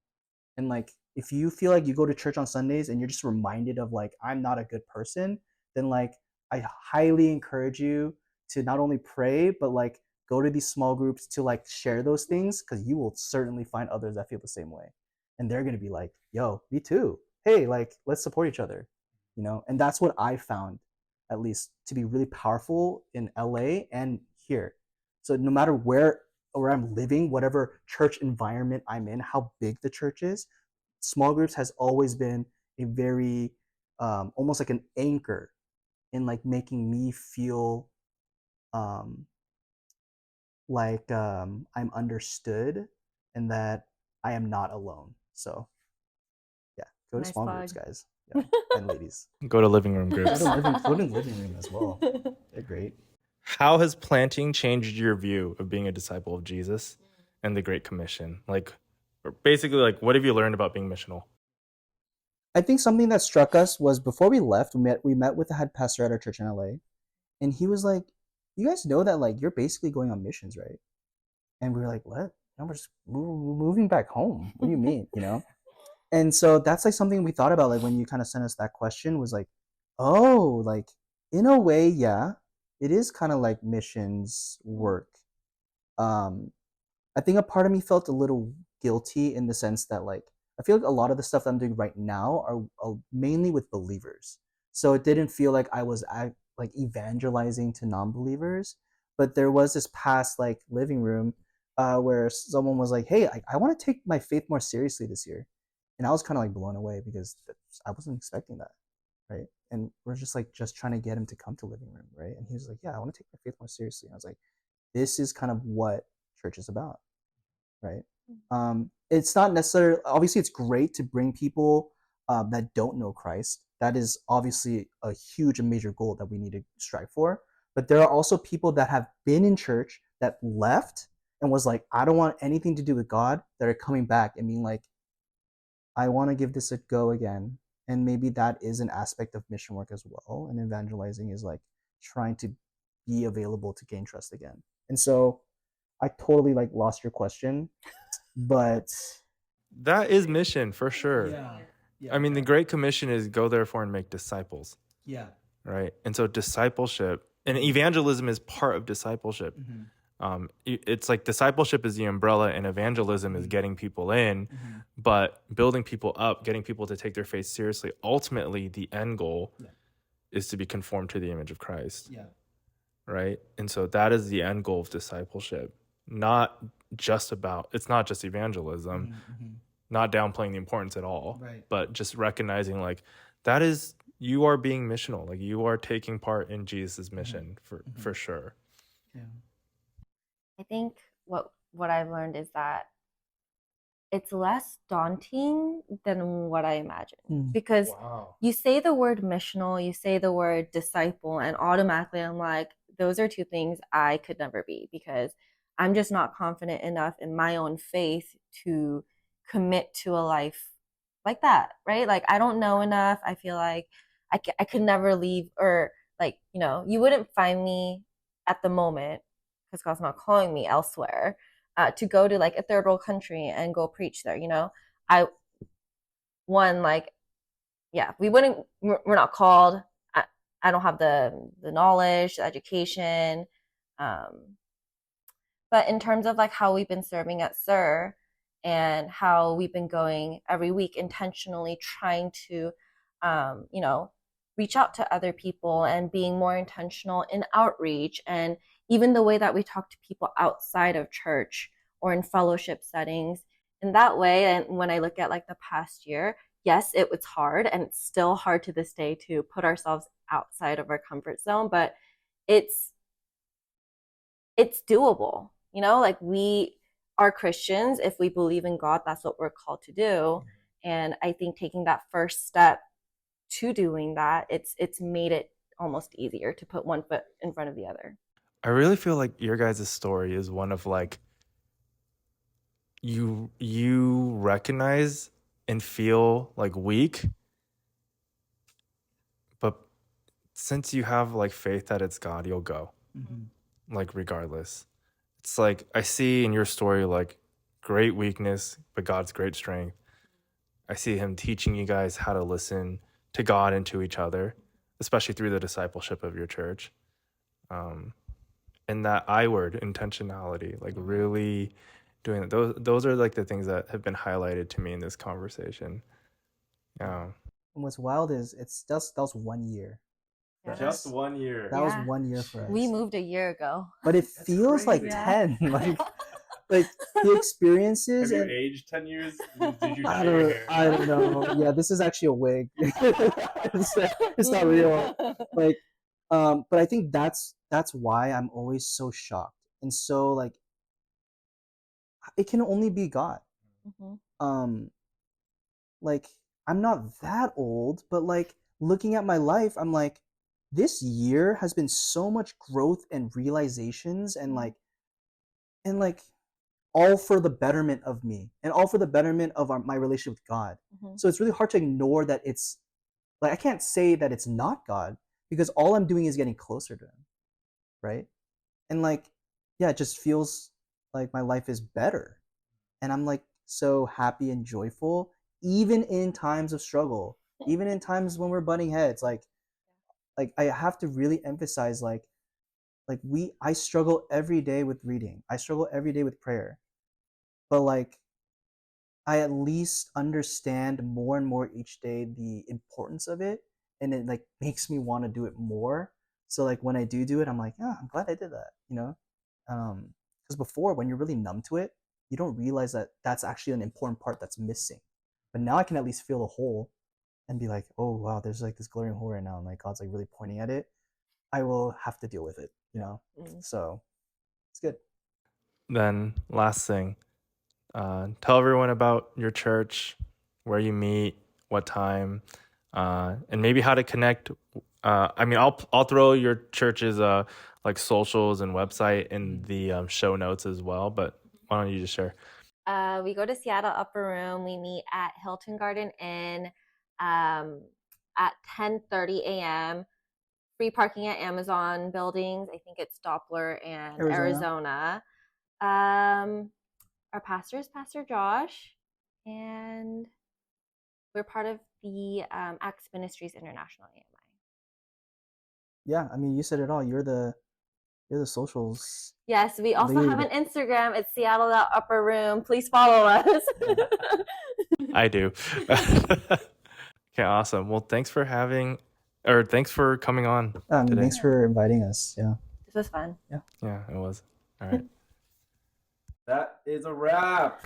And like if you feel like you go to church on Sundays and you're just reminded of like I'm not a good person, then like I highly encourage you to not only pray but like go to these small groups to like share those things, because you will certainly find others that feel the same way. And they're gonna be like, yo, me too. Hey, like let's support each other, you know? And that's what I found, at least, to be really powerful in LA and here. So no matter where I'm living, whatever church environment I'm in, how big the church is, small groups has always been a very almost like an anchor in like making me feel um, like I'm understood and that I am not alone. So yeah, go to Nice small plug. groups, guys. Yeah. And ladies. Go to living room Go groups. to living room as well. They're great. How has planting changed your view of being a disciple of Jesus and the Great Commission? Like, or basically, like, what have you learned about being missional? I think something that struck us was before we left, we met with the head pastor at our church in LA, and he was like, "You guys know that like you're basically going on missions, right?" And we were like, "What? No, we're just moving back home. What do you mean?" You know? And so that's like something we thought about, like when you kind of sent us that question, was like, oh, like in a way, yeah, it is kind of like missions work. Um, I think a part of me felt a little guilty in the sense that like I feel like a lot of the stuff that I'm doing right now are mainly with believers. So it didn't feel like I was like evangelizing to non-believers. But there was this past like living room where someone was like, "Hey, I want to take my faith more seriously this year," and I was kind of like blown away because I wasn't expecting that, right? And we're just trying to get him to come to living room, right? And he was like, "Yeah, I want to take my faith more seriously." And I was like, "This is kind of what church is about." Right? It's not necessarily, obviously it's great to bring people that don't know Christ. That is obviously a huge and major goal that we need to strive for. But there are also people that have been in church that left and was like, I don't want anything to do with God, that are coming back and being like, I want to give this a go again. And maybe that is an aspect of mission work as well. And evangelizing is like trying to be available to gain trust again. And so I totally like lost your question, but That is mission for sure. yeah, I mean, the Great Commission is go therefore and make disciples, yeah, right? And so discipleship and evangelism is part of discipleship. It's like discipleship is the umbrella and evangelism is getting people in, but building people up, getting people to take their faith seriously. Ultimately, the end goal is to be conformed to the image of Christ, right? And so that is the end goal of discipleship. It's not just evangelism, not downplaying the importance at all, but just recognizing like that is, you are being missional, like you are taking part in Jesus' mission for sure. Yeah. I think what I've learned is that it's less daunting than what I imagined, because you say the word missional, you say the word disciple, and automatically I'm like, those are two things I could never be, because I'm just not confident enough in my own faith to commit to a life like that, right? Like I don't know enough. I feel like I could never leave, or like, you wouldn't find me at the moment, because God's not calling me elsewhere, to go to like a third world country and go preach there. I like, yeah, we're not called. I don't have the knowledge, the education. But in terms of like how we've been serving at SIR and how we've been going every week intentionally trying to, reach out to other people and being more intentional in outreach, and even the way that we talk to people outside of church or in fellowship settings in that way. And when I look at like the past year, yes, it was hard, and it's still hard to this day to put ourselves outside of our comfort zone, but it's it's doable. You know, like we are Christians. If we believe in God, that's what we're called to do. And I think taking that first step to doing that, it's made it almost easier to put one foot in front of the other. I really feel like your guys' story is one of like you recognize and feel like weak, but since you have like faith that it's God, you'll go. Like regardless. It's like I see in your story like great weakness, but God's great strength. I see him teaching you guys how to listen to God and to each other, especially through the discipleship of your church. And that I word, intentionality, like really doing it. Those are like the things that have been highlighted to me in this conversation. And what's wild is that was 1 year. Just 1 year. That was 1 year for us. We moved a year ago. But it feels like 10. Like the experiences. Have you aged 10 years? Did you dye I your hair? don't know. Yeah, this is actually a wig. It's not real. Like, but I think that's why I'm always so shocked and so like it can only be God. Like I'm not that old, but like looking at my life, I'm like, this year has been so much growth and realizations and like all for the betterment of me and all for the betterment of my relationship with God. So it's really hard to ignore that it's like I can't say that it's not God because all I'm doing is getting closer to him, right? And like yeah, it just feels like my life is better. And I'm like so happy and joyful even in times of struggle, even in times when we're butting heads. Like I have to really emphasize like I struggle every day with reading. I struggle every day with prayer. But like I at least understand more and more each day the importance of it, and it like makes me want to do it more. So like when I do it, I'm like, yeah, I'm glad I did that, you know? Because before when you're really numb to it, you don't realize that that's actually an important part that's missing. But now I can at least feel the hole and be like, oh wow, there's like this glaring hole right now, and like God's like really pointing at it. I will have to deal with it, you know? So it's good. Then last thing, tell everyone about your church, where you meet, what time, and maybe how to connect. I mean, I'll throw your church's like socials and website in the show notes as well. But why don't you just share? We go to Seattle Upper Room. We meet at Hilton Garden Inn at 10:30 a.m. Free parking at Amazon buildings. I think it's Doppler and Arizona. Our pastor is Pastor Josh, and we're part of the Acts Ministries International AMI. Yeah, I mean, you said it all. You're the socials. Yes, we also have an Instagram. It's Seattle Upper Room. Please follow us. I do. Okay, awesome. Well, thanks for coming on today. Thanks for inviting us. Yeah. This was fun. Yeah, it was. All right. That is a wrap.